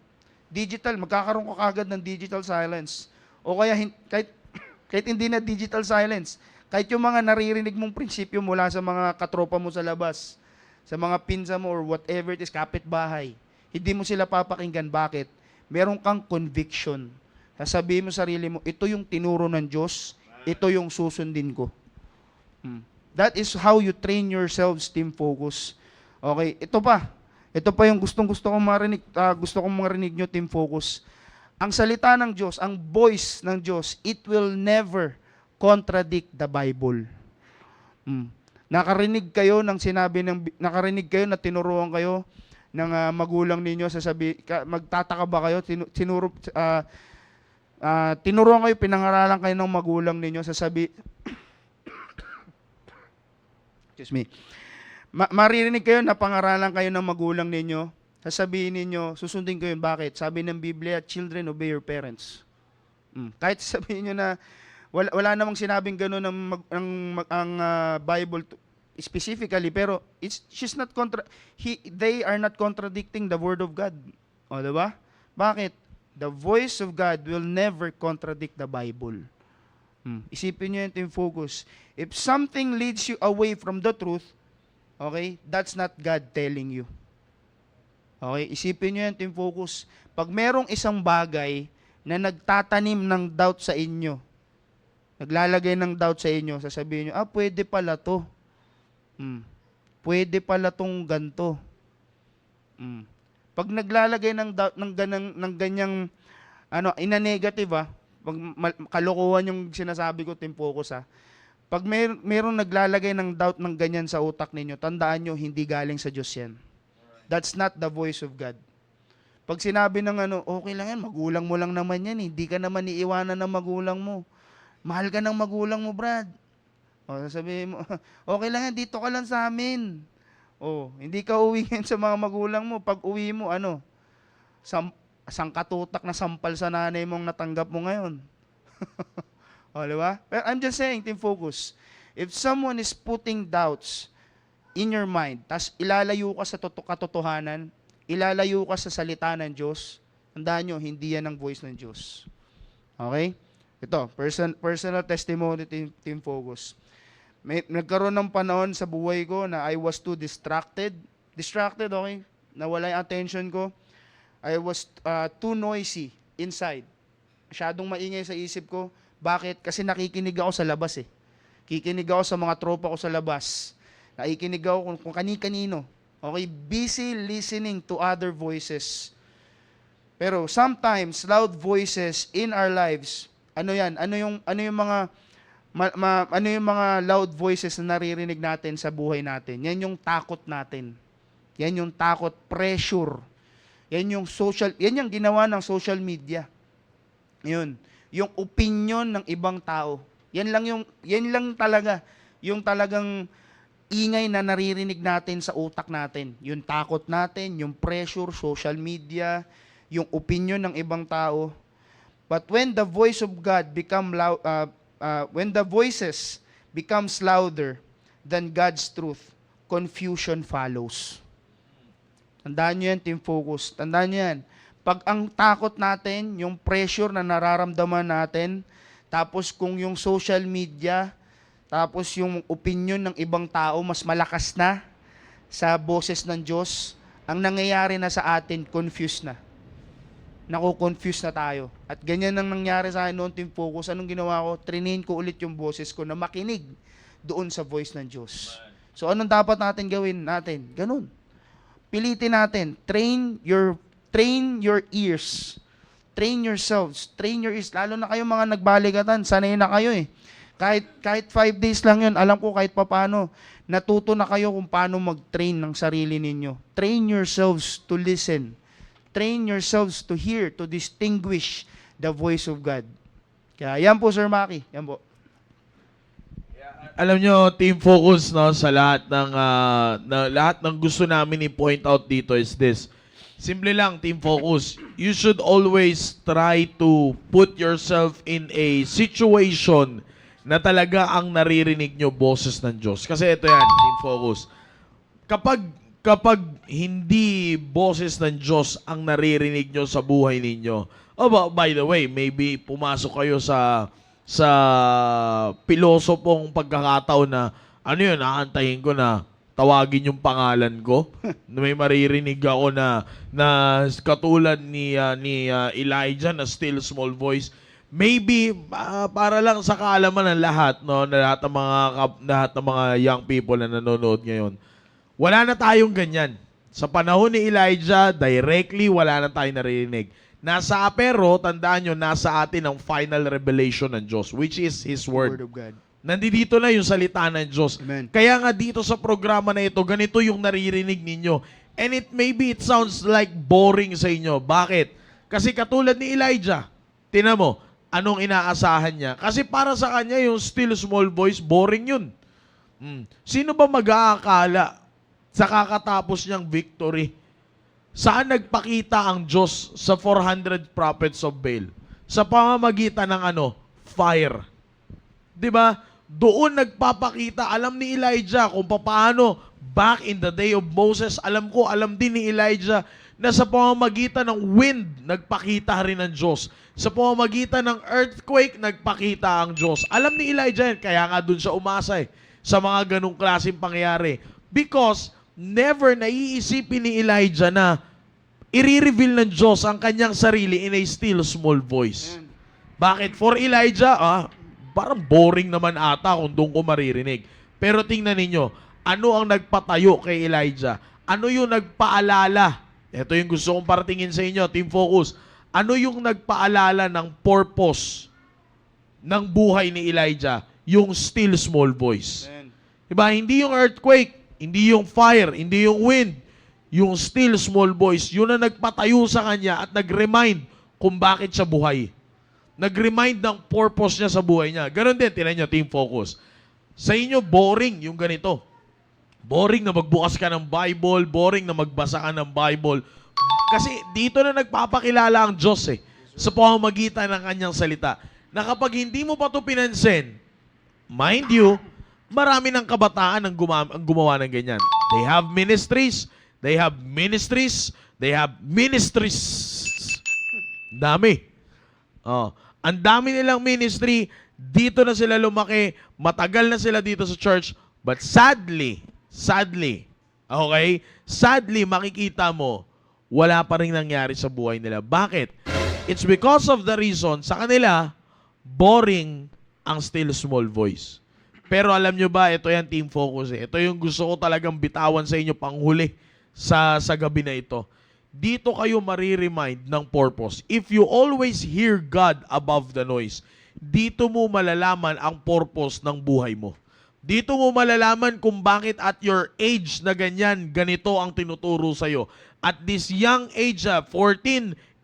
Digital, magkakaroon ka agad ng digital silence. O kaya, kahit hindi na digital silence, kahit yung mga naririnig mong prinsipyo mula sa mga katropa mo sa labas, sa mga pinsa mo or whatever it is, kapitbahay, hindi mo sila papakinggan. Bakit? Meron kang conviction. Sasabihin mo sarili mo, ito yung tinuro ng Diyos, ito yung susundin ko. That is how you train yourselves, team focus. Okay, ito pa yung gusto kong marinig nyo, team focus. Ang salita ng Diyos, ang voice ng Diyos, it will never contradict the Bible. Nakarinig kayo na tinuruan kayo ng magulang ninyo, magtataka ba kayo, tinuruan kayo, pinangaralan kayo ng magulang ninyo, excuse me, maririnig kayo na pangaralan kayo ng magulang ninyo, sasabihin ninyo, susundin ko yun. Bakit? Sabi ng Biblia, children, obey your parents. Kahit sabihin nyo na, wala namang sinabing gano'n ang Bible specifically, pero they are not contradicting the Word of God. Diba? Bakit? The voice of God will never contradict the Bible. Isipin nyo yun, team focus. If something leads you away from the truth, okay, that's not God telling you. Okay, isipin nyo yan, team focus. Pag merong isang bagay na nagtatanim ng doubt sa inyo, naglalagay ng doubt sa inyo, sasabihin nyo, pwede pala to. Pwede pala tong ganto. Pag naglalagay ng doubt ng ganyang in a negative pag kalokohan yung sinasabi ko, Team Focus pag merong naglalagay ng doubt ng ganyan sa utak ninyo, tandaan nyo, hindi galing sa Diyos yan. That's not the voice of God. Pag sinabi ng okay lang yan, magulang mo lang naman yan, hindi ka naman iiwanan ng magulang mo. Mahal ka ng magulang mo, Brad. Sasabihin mo, okay lang yan, dito ka lang sa amin. Hindi ka uwihin sa mga magulang mo. Pag uwi mo, sangkatutak na sampal sa nanay mong natanggap mo ngayon. Diba? Pero I'm just saying, Team Focus, if someone is putting doubts in your mind, tas ilalayo ka sa katotohanan, ilalayo ka sa salita ng Diyos, tandaan nyo, hindi yan ang voice ng Diyos. Okay? Ito, personal testimony, Team Focus. Nagkaroon ng panahon sa buhay ko na I was too distracted. Distracted, okay? Nawala yung attention ko. I was too noisy inside. Masyadong maingay sa isip ko. Bakit? Kasi nakikinig ako sa labas Kikinig ako sa mga tropa ko sa labas. Nakikinig ako kung kani-kanino. Okay? Busy listening to other voices. Pero sometimes, loud voices in our lives, ano yung mga loud voices na naririnig natin sa buhay natin? Yan yung takot natin. Yan yung takot, pressure. Yan yung ginawa ng social media. Yun. Yung opinion ng ibang tao. Yan lang talaga yung talagang ingay na naririnig natin sa utak natin. Yung takot natin, yung pressure, social media, yung opinion ng ibang tao. But when the voice of God when the voices becomes louder than God's truth, confusion follows. Tandaan nyo yan, Team Focus. Tandaan nyo yan. Pag ang takot natin, yung pressure na nararamdaman natin, tapos kung yung social media, tapos yung opinion ng ibang tao, mas malakas na sa boses ng Diyos, ang nangyayari na sa atin, confused na. Naku-confuse na tayo. At ganyan ang nangyari sa akin noon, Team Focus. Anong ginawa ko? Trinain ko ulit yung boses ko na makinig doon sa voice ng Diyos. So anong dapat natin gawin natin? Ganun. Pilitin natin. Train your ears. Train yourselves. Train your ears. Lalo na kayo mga nagbaligatan. Sanay na kayo Kahit 5 days lang yun, alam ko kahit paano, natuto na kayo kung paano mag-train ng sarili ninyo. Train yourselves to listen. Train yourselves to hear, to distinguish the voice of God. Kaya yan po, Sir Maki. Yan po. Alam nyo, Team Focus, sa lahat ng gusto namin i-point out dito is this. Simple lang, Team Focus. You should always try to put yourself in a situation na talaga ang naririnig nyo boses ng Diyos. Kasi ito yan, Team Focus. Kapag hindi boses ng Diyos ang naririnig nyo sa buhay ninyo, by the way, maybe pumasok kayo sa pilosopong pagkakataon na, aantayin ko na tawagin yung pangalan ko. May maririnig ako na katulad ni Elijah na still small voice. Maybe para lang sa kaalaman ng lahat, na lahat ng mga young people na nanonood ngayon. Wala na tayong ganyan. Sa panahon ni Elijah, directly wala na tayong naririnig. Pero tandaan nyo, nasa atin ang final revelation ng Diyos, which is His Word. Word of God. Nandito na yung salita ng Diyos. Amen. Kaya nga dito sa programa na ito, ganito yung naririnig ninyo. And maybe it sounds like boring sa inyo. Bakit? Kasi katulad ni Elijah, tinan mo, anong inaasahan niya? Kasi para sa kanya, yung still small voice, boring yun. Sino ba mag-aakala sa kakatapos niyang victory? Saan nagpakita ang Diyos sa 400 prophets of Baal? Sa pamamagitan ng fire. 'Di ba? Doon nagpapakita, alam ni Elijah kung paano back in the day of Moses, alam din ni Elijah na sa pamamagitan ng wind, nagpakita rin ng Diyos. Sa pamamagitan ng earthquake, nagpakita ang Diyos. Alam ni Elijah yan, kaya nga doon siya umasa sa mga ganong klaseng pangyayari. Because never naiisipin ni Elijah na i-reveal ng Diyos ang kanyang sarili in a still small voice. Bakit? For Elijah, parang boring naman ata kung doon ko maririnig. Pero tingnan ninyo, ano ang nagpatayo kay Elijah? Ano yung nagpaalala? Ito yung gusto kong paratingin sa inyo, Team Focus. Ano yung nagpaalala ng purpose ng buhay ni Elijah? Yung still small voice. Diba? Hindi yung earthquake, hindi yung fire, hindi yung wind. Yung still small voice, yun ang nagpatayo sa kanya at nag-remind kung bakit siya buhay. Nag-remind ng purpose niya sa buhay niya. Ganon din, tinan nyo, Team Focus. Sa inyo, boring yung ganito. Boring na magbukas ka ng Bible, boring na magbasa ka ng Bible. Kasi dito na nagpapakilala ang Diyos sa pamamagitan ng kanyang salita. Na kapag hindi mo pa ito pinansin, mind you, marami ng kabataan ang gumawa ng ganyan. They have ministries, they have ministries, they have ministries. Dami. Oh, ang dami nilang ministry, dito na sila lumaki, matagal na sila dito sa church, but sadly, okay? Sadly, makikita mo, wala pa rin nangyari sa buhay nila. Bakit? It's because of the reason, sa kanila, boring ang still small voice. Pero alam nyo ba, ito yan, Team Focus. Ito yung gusto ko talagang bitawan sa inyo panghuli sa gabi na ito. Dito kayo mariremind ng purpose. If you always hear God above the noise, dito mo malalaman ang purpose ng buhay mo. Dito mo malalaman kung bakit at your age na ganyan, ganito ang tinuturo sa'yo. At this young age, 14,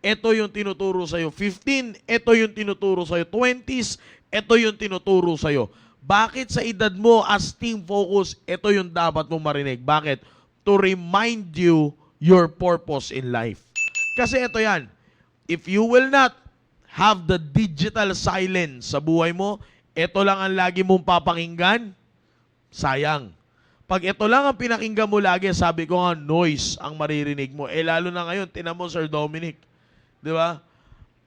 ito yung tinuturo sa'yo. 15, ito yung tinuturo sa'yo. 20s, ito yung tinuturo sa'yo. Bakit sa edad mo as Team Focus, ito yung dapat mong marinig? Bakit? To remind you your purpose in life. Kasi ito yan, if you will not have the digital silence sa buhay mo, ito lang ang lagi mong papakinggan, sayang. Pag ito lang ang pinakinggan mo lagi, sabi ko nga, noise ang maririnig mo. Lalo na ngayon, tinan mo, Sir Dominic. Di ba?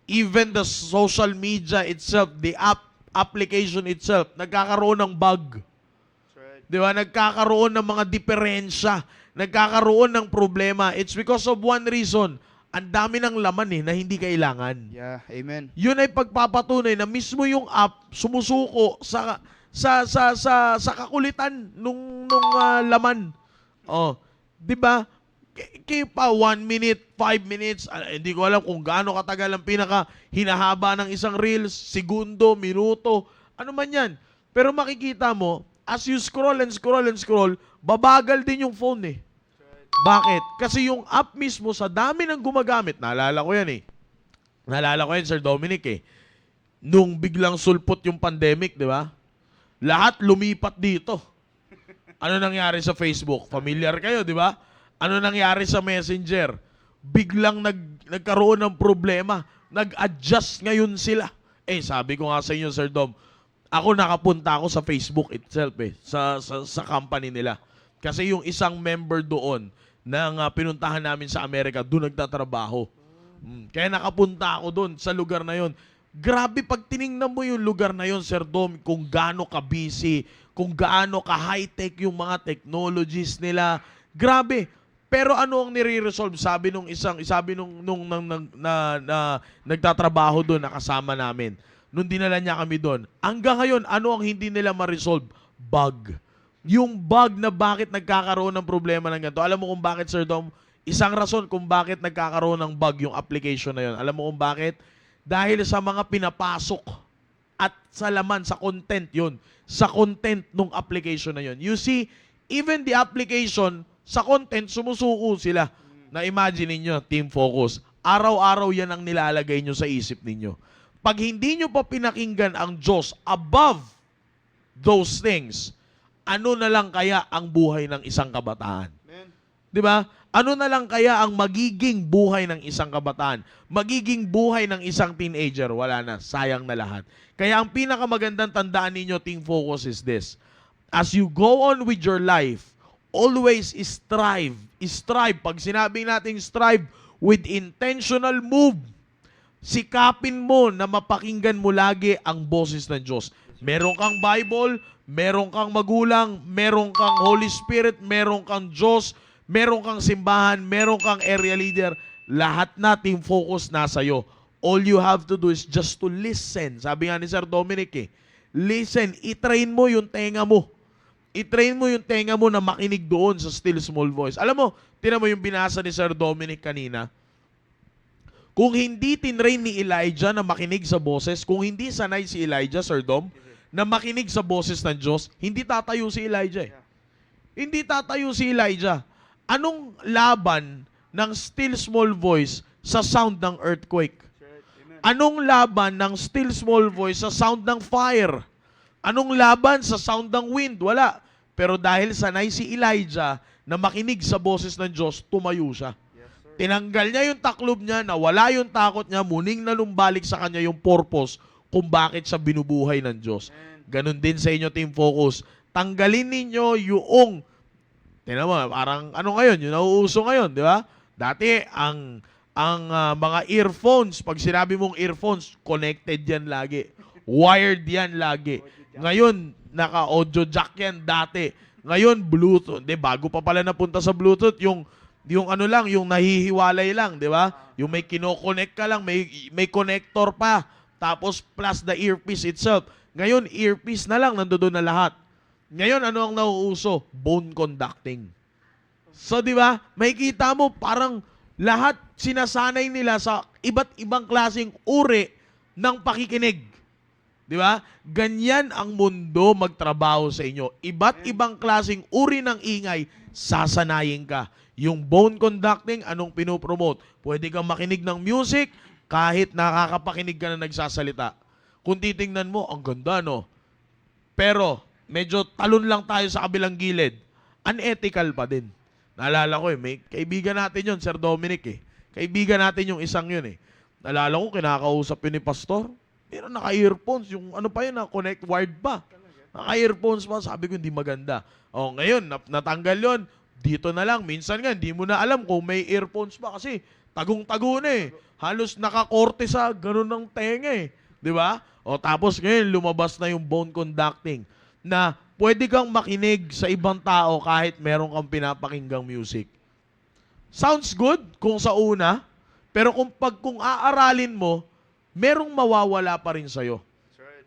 Even the social media itself, the application itself, nagkakaroon ng bug. Di ba? Nagkakaroon ng mga diferensya. Nagkakaroon ng problema. It's because of one reason. Ang dami ng laman na hindi kailangan. Yeah, amen. Yun ay pagpapatunay na mismo yung app sumusuko sa kakulitan nung laman. Oh, 'di ba? Pa 1 minute, 5 minutes, hindi ko alam kung gaano katagal ang pinaka hinahaba ng isang reels, segundo, minuto, ano man 'yan. Pero makikita mo, as you scroll and scroll and scroll, babagal din yung phone Bakit? Kasi yung app mismo sa dami ng gumagamit, naalala ko yan Naalala ko yan, Sir Dominic Nung biglang sulpot yung pandemic, di ba? Lahat lumipat dito. Ano nangyari sa Facebook? Familiar kayo, di ba? Ano nangyari sa Messenger? Biglang nagkaroon ng problema. Nag-adjust ngayon sila. Sabi ko nga sa inyo, Sir Dom, ako nakapunta ako sa Facebook itself sa company nila. Kasi yung isang member doon nang pinuntahan namin sa Amerika, doon nagtatrabaho. Kaya nakapunta ako doon sa lugar na yon. Grabe, pag tiningnan mo yung lugar na yon, Sir Dom, kung gaano ka-busy, kung gaano ka-high-tech yung mga technologies nila. Grabe. Pero ano ang nire-resolve? Sabi nung nagtatrabaho doon, nakasama namin. Nung dinala niya kami doon, hanggang ngayon, ano ang hindi nila ma-resolve? Bug. Yung bug na bakit nagkakaroon ng problema ng ganito. Alam mo kung bakit, Sir Dom? Isang rason kung bakit nagkakaroon ng bug yung application na yun. Alam mo kung bakit? Dahil sa mga pinapasok at sa laman, sa content yun. Sa content ng application na yun. You see, even the application, sa content, sumusuko sila. Na imagine niyo, Team Focus, araw-araw yan ang nilalagay nyo sa isip ninyo. Pag hindi nyo pa pinakinggan ang Diyos above those things, ano na lang kaya ang buhay ng isang kabataan? Di ba? Ano na lang kaya ang magiging buhay ng isang kabataan? Magiging buhay ng isang teenager? Wala na. Sayang na lahat. Kaya ang pinakamagandang tandaan ninyo, Team Focus, is this. As you go on with your life, always strive. Strive. Pag sinabing natin strive, with intentional move, sikapin mo na mapakinggan mo lagi ang boses ng Diyos. Meron kang Bible, meron kang magulang, meron kang Holy Spirit, meron kang Diyos, meron kang simbahan, meron kang area leader. Lahat na, Team Focus, nasa iyo. All you have to do is just to listen. Sabi nga ni Sir Dominic listen, i-train mo yung tenga mo. I-train mo yung tenga mo na makinig doon sa still small voice. Alam mo, tinan mo yung binasa ni Sir Dominic kanina. Kung hindi tinrain ni Elijah na makinig sa boses, kung hindi sanay si Elijah, Sir Dom, na makinig sa boses ng Diyos, hindi tatayo si Elijah. Hindi tatayo si Elijah. Anong laban ng still small voice sa sound ng earthquake? Anong laban ng still small voice sa sound ng fire? Anong laban sa sound ng wind? Wala. Pero dahil sanay si Elijah na makinig sa boses ng Diyos, tumayo siya. Tinanggal niya yung taklob niya, nawala yung takot niya, muning nalumbalik sa kanya yung purpose kung bakit siya binubuhay ng Diyos. Ganon din sa inyo, Team Focus. Tanggalin ninyo yung, tingnan mo, parang ano ngayon, yung nauuso ngayon, di ba? Dati, ang mga earphones, pag sinabi mong earphones, connected yan lagi. Wired yan lagi. Ngayon, naka-audio jack yan dati. Ngayon, Bluetooth. Hindi, bago pa pala napunta sa Bluetooth, yung ano lang, yung nahihiwalay lang, di ba? Yung may kino-connect ka lang, may connector pa. Tapos plus the earpiece itself. Ngayon, earpiece na lang, nandoon na lahat. Ngayon, ano ang nauuso? Bone conducting. So, di ba? Makikita mo, parang lahat sinasanay nila sa iba't ibang klaseng uri ng pakikinig. Di ba? Ganyan ang mundo magtrabaho sa inyo. Iba't ibang klaseng uri ng ingay, sasanayin ka. Yung bone conducting, anong pinopromote? Pwede kang makinig ng music kahit nakakapakinig ka na nagsasalita. Kung titingnan mo, ang ganda, no? Pero, medyo talon lang tayo sa kabilang gilid. Unethical pa din. Naalala ko may kaibigan natin yun, Sir Dominic Kaibigan natin yung isang yun Naalala ko, kinakausap yun ni Pastor. Pero naka-earphones, yung ano pa yun, connect wired pa. Naka-earphones pa, sabi ko hindi maganda. O, ngayon, natanggal yun. Dito na lang, minsan nga, hindi mo na alam kung may earphones pa kasi tagong-tago na Halos nakakorte sa ganun ng tenga Di ba? O tapos ngayon, lumabas na yung bone conducting na pwede kang makinig sa ibang tao kahit meron kang pinapakinggang music. Sounds good kung sa una, pero kung aaralin mo, merong mawawala pa rin sa'yo.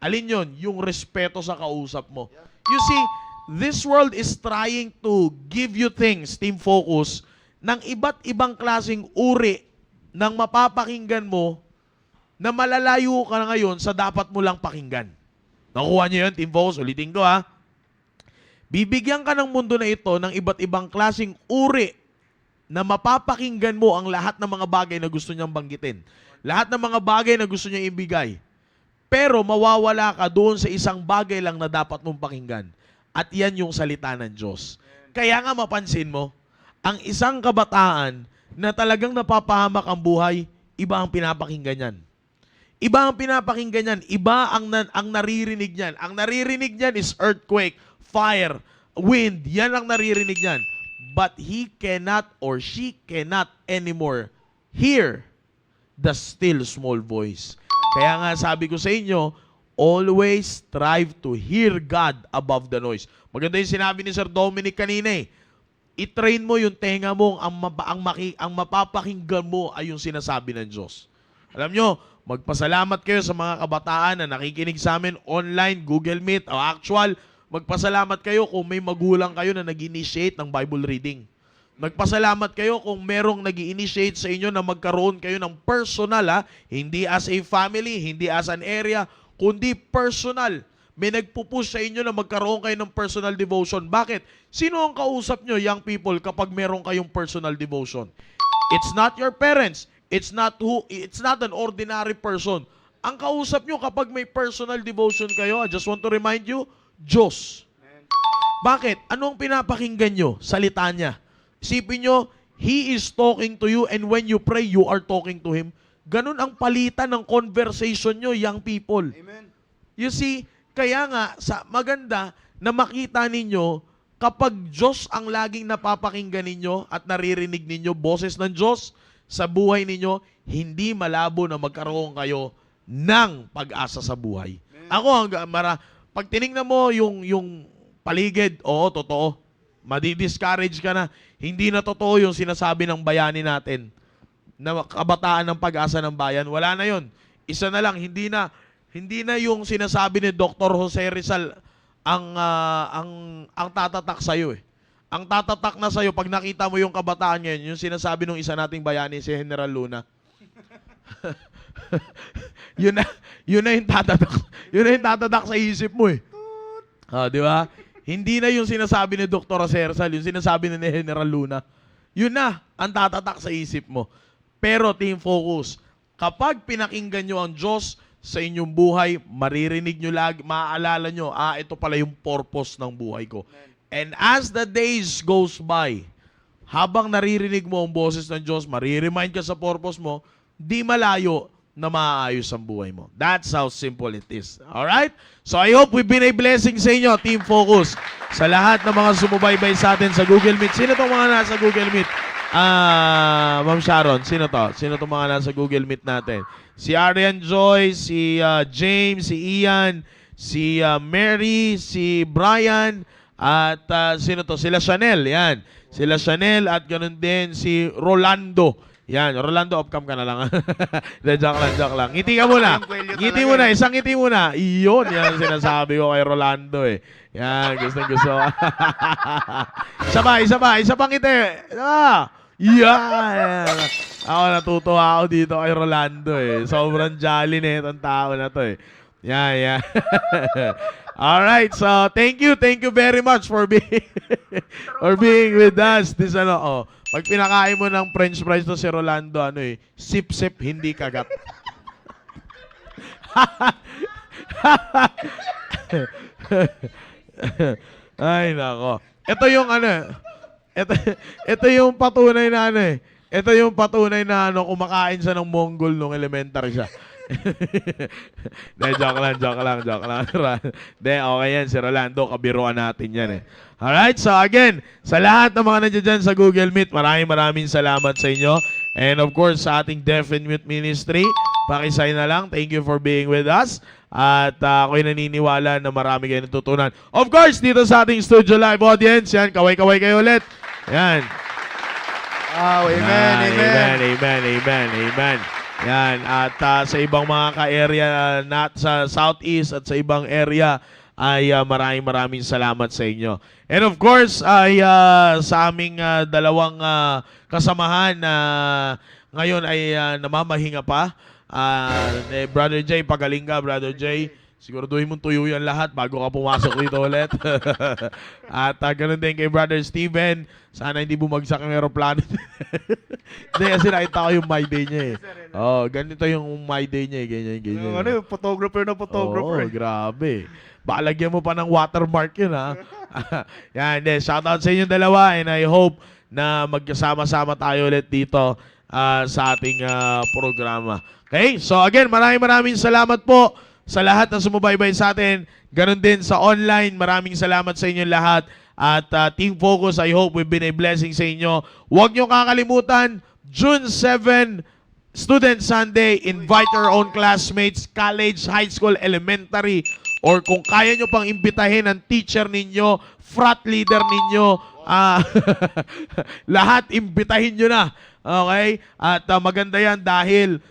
Alin yon? Yung respeto sa kausap mo. You see, this world is trying to give you things, Team Focus, ng iba't ibang klaseng uri ng mapapakinggan mo na malalayo ka na ngayon sa dapat mo lang pakinggan. Nakuha niyo yun, Team Focus? Ulitin ko Bibigyan ka ng mundo na ito ng iba't ibang klaseng uri na mapapakinggan mo ang lahat ng mga bagay na gusto niyang banggitin. Lahat ng mga bagay na gusto niyang ibigay. Pero mawawala ka doon sa isang bagay lang na dapat mong pakinggan. At yan yung salita ng Diyos. Kaya nga mapansin mo, ang isang kabataan na talagang napapahamak ang buhay, iba ang pinapakinggan niyan. Iba ang pinapakinggan niyan. Iba ang naririnig niyan. Ang naririnig niyan is earthquake, fire, wind. Yan ang naririnig niyan. But he cannot or she cannot anymore hear the still small voice. Kaya nga sabi ko sa inyo, always strive to hear God above the noise. Maganda yung sinabi ni Sir Dominic kanina I-train mo yung tenga mo, ang mapapakinggan mo ay yung sinasabi ng Diyos. Alam nyo, magpasalamat kayo sa mga kabataan na nakikinig sa amin online, Google Meet, o actual. Magpasalamat kayo kung may magulang kayo na nag-initiate ng Bible reading. Magpasalamat kayo kung merong nag-initiate sa inyo na magkaroon kayo ng personal, hindi as a family, hindi as an area, kundi personal. May nagpupush sa inyo na magkaroon kayo ng personal devotion. Bakit? Sino ang kausap nyo, young people, kapag meron kayong personal devotion? It's not your parents. It's not an ordinary person. Ang kausap nyo kapag may personal devotion kayo, I just want to remind you, Diyos. Bakit? Anong pinapakinggan nyo? Salita niya. Isipin nyo, He is talking to you and when you pray, you are talking to Him. Ganun ang palitan ng conversation nyo, young people. Amen. You see, kaya nga, maganda na makita ninyo, kapag Diyos ang laging napapakinggan ninyo at naririnig ninyo, boses ng Diyos sa buhay ninyo, hindi malabo na magkaroon kayo ng pag-asa sa buhay. Ako, pag tinignan mo yung paligid, oo, totoo. Madi-discourage ka na. Hindi na totoo yung sinasabi ng bayani natin na kabataan ng pag-asa ng bayan. Wala na yon. Isa na lang, hindi Hindi na yung sinasabi ni Dr. Jose Rizal ang tatatak sa iyo eh. Ang tatatak na sa iyo pag nakita mo yung kabataan ngayon, yung sinasabi ng isa nating bayani si General Luna. yun na yung tatatak. Yun na yung tatatak sa isip mo eh. Di ba? Hindi na yung sinasabi ni Dr. Jose Rizal, yung sinasabi ni General Luna. Yun na ang tatatak sa isip mo. Pero team focus, kapag pinakinggan nyo ang Diyos sa inyong buhay, maririnig nyo lagi, maaalala nyo, ito pala yung purpose ng buhay ko. And as the days goes by, habang naririnig mo ang boses ng Diyos, mariremind ka sa purpose mo, di malayo na maayos ang buhay mo. That's how simple it is. Alright? So I hope we've been a blessing sa inyo, Team Focus. Sa lahat ng mga sumubaybay sa atin sa Google Meet. Sino itong mga nasa Google Meet? Ma'am Sharon, sino to? Sino itong mga nasa Google Meet natin? Si Arian Joy, si James, si Ian, si Mary, si Brian, at sino to? Sila Chanel, yan. Sila Chanel at ganun din si Rolando. Yan, Rolando, off-cam ka na lang. Joke lang. Ngiti ka muna. Ngiti muna, isang ngiti muna. Iyon, yan sinasabi ko kay Rolando eh. Yan, gusto. Isa pang ngiti. Yan. Ako natutuwa ako dito kay Rolando eh. Sobrang jolly na itong tao na to eh. Yan. Alright, so thank you very much for being with us. Pag pinakain mo ng french fries to si Rolando, sip-sip, hindi kagat. Ay, nako. Ito yung ito yung patunay na Ito yung patunay na kumakain siya ng Mongol nung elementary siya. Joke lang. Okay yan, si Rolando, kabiruan natin yan eh. Alright, so again, sa lahat ng mga nandiyan dyan sa Google Meet, maraming salamat sa inyo. And of course, sa ating Deaf and Mute Ministry, pakisay na lang, thank you for being with us. At ako'y naniniwala na marami kayo natutunan. Of course, dito sa ating studio live audience, yan, kaway-kaway kayo ulit. Yan. Wow, Amen. Yan, at sa ibang mga ka-area sa Southeast at sa ibang area ay maraming salamat sa inyo. And of course, ay sa aming dalawang kasamahan na ngayon ay namamahinga pa. Brother Jay, pagaling ka, Brother Jay. Siguraduhin mong tuyo yan lahat bago ka pumasok dito ulit. At ganun din kay Brother Steven. Sana hindi bumagsak ang aeroplano. Hindi, kasi nakita ko yung my day niya eh. Ganito yung my day niya eh. Ganyan. Photographer na photographer. Grabe. Baka lagyan mo pa ng watermark yun ha. Yan, shoutout sa inyong dalawa and I hope na magkasama-sama tayo ulit dito sa ating programa. Okay? So again, maraming salamat po sa lahat na sumubaybay sa atin. Ganon din sa online. Maraming salamat sa inyong lahat. At Team Focus, I hope we've been a blessing sa inyo. Huwag nyo kakalimutan, June 7, Student Sunday, invite your own classmates, college, high school, elementary, or kung kaya nyo pang imbitahin ang teacher ninyo, frat leader ninyo, lahat imbitahin nyo na. Okay? At maganda yan dahil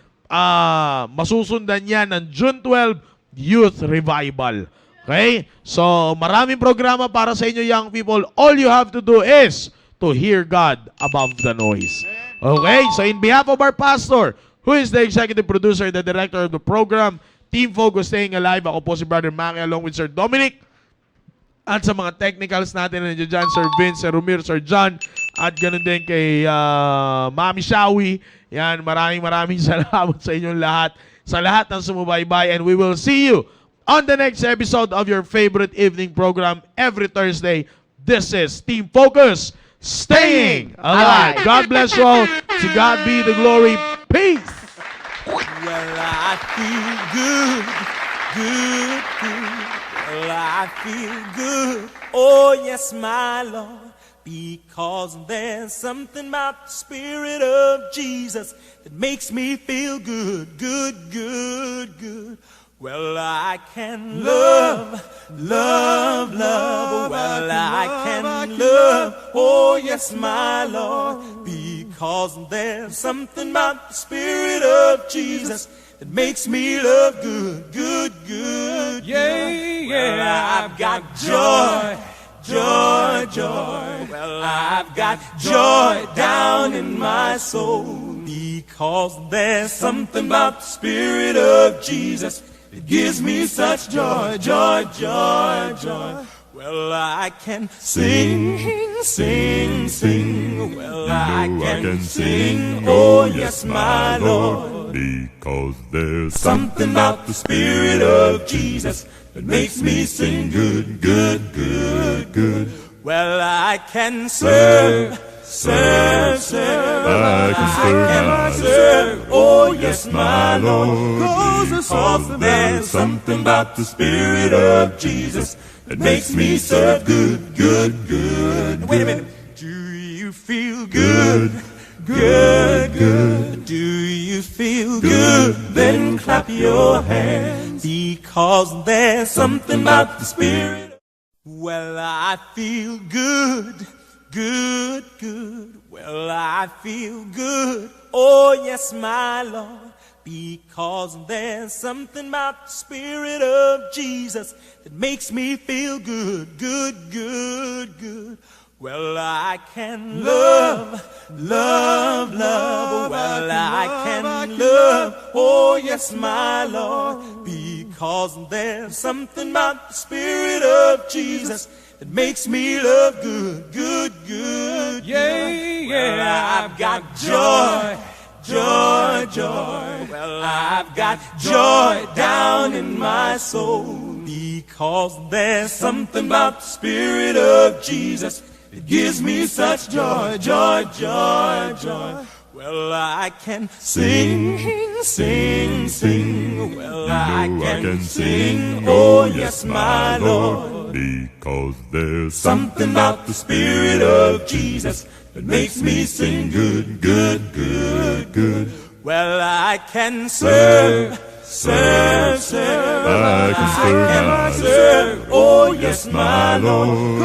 masusundan yan ng June 12 Youth Revival. Okay? So, maraming programa para sa inyo, young people. All you have to do is to hear God above the noise. Okay? So, in behalf of our pastor, who is the executive producer, the director of the program, Team Focus Staying Alive, ako po si Brother Maki along with Sir Dominic. At sa mga technicals natin na nandiyan dyan, Sir Vince, Sir Rumir, Sir John, at ganun din kay Mami Shawi. Yan, maraming salamat sa inyong lahat, sa lahat ng sumubaybay, and we will see you on the next episode of your favorite evening program every Thursday. This is Team Focus, Staying Alive. God bless you all. To God be the glory. Peace. Well, I feel good. Well, I feel good. Oh, yes, my Lord. Because there's something about the Spirit of Jesus that makes me feel good. Well, I can love. Well, I can love. Oh, yes, my Lord. Because there's something about the Spirit of Jesus that makes me love good, good, good. Yeah, Well, I've got joy, joy, joy. Well, I've got joy down in my soul because there's something about the Spirit of Jesus that gives me such joy, joy, joy, joy. Well, I can sing, sing, sing. Well, I can sing, oh yes, my Lord. Because there's Something about the Spirit of Jesus that makes me sing good, good, good, good. Well, I can serve, serve, serve. I can serve, oh yes, my Lord. Because there's something about the Spirit of Jesus that makes me serve good, good, good. Wait a minute. Do you feel good? Good, good. Do you feel good? Then clap your hands because there's something about the Spirit. Well, I feel good, good, good. Well, I feel good. Oh, yes, my Lord. Because there's something about the Spirit of Jesus that makes me feel good, good, good, good. Well, I can love, love, love. Well, I can love, oh yes, my Lord. Because there's something about the Spirit of Jesus that makes me love good, good, good. yeah, Well, I've got joy, joy, joy. Well, I've got joy down in my soul because there's something about the Spirit of Jesus that gives me such joy, joy, joy, joy. Well, I can sing, sing, sing. Well, I can sing, oh yes, my Lord. Because there's Something about the Spirit of Jesus that makes me sing good, good, good, good. Well, I can serve, serve, serve. I can serve, oh yes, my Lord.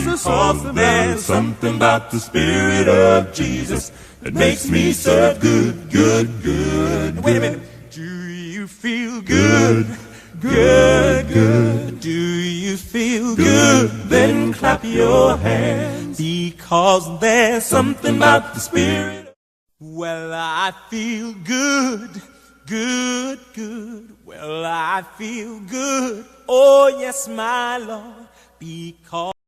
Because there's something about the Spirit of Jesus that makes me serve good, good, good. Wait a minute. Do you feel good? Good, good. Do you feel good? Then clap your hands because there's something about the Spirit. Well, I feel good, good, good. Well, I feel good. Oh, yes, my Lord, because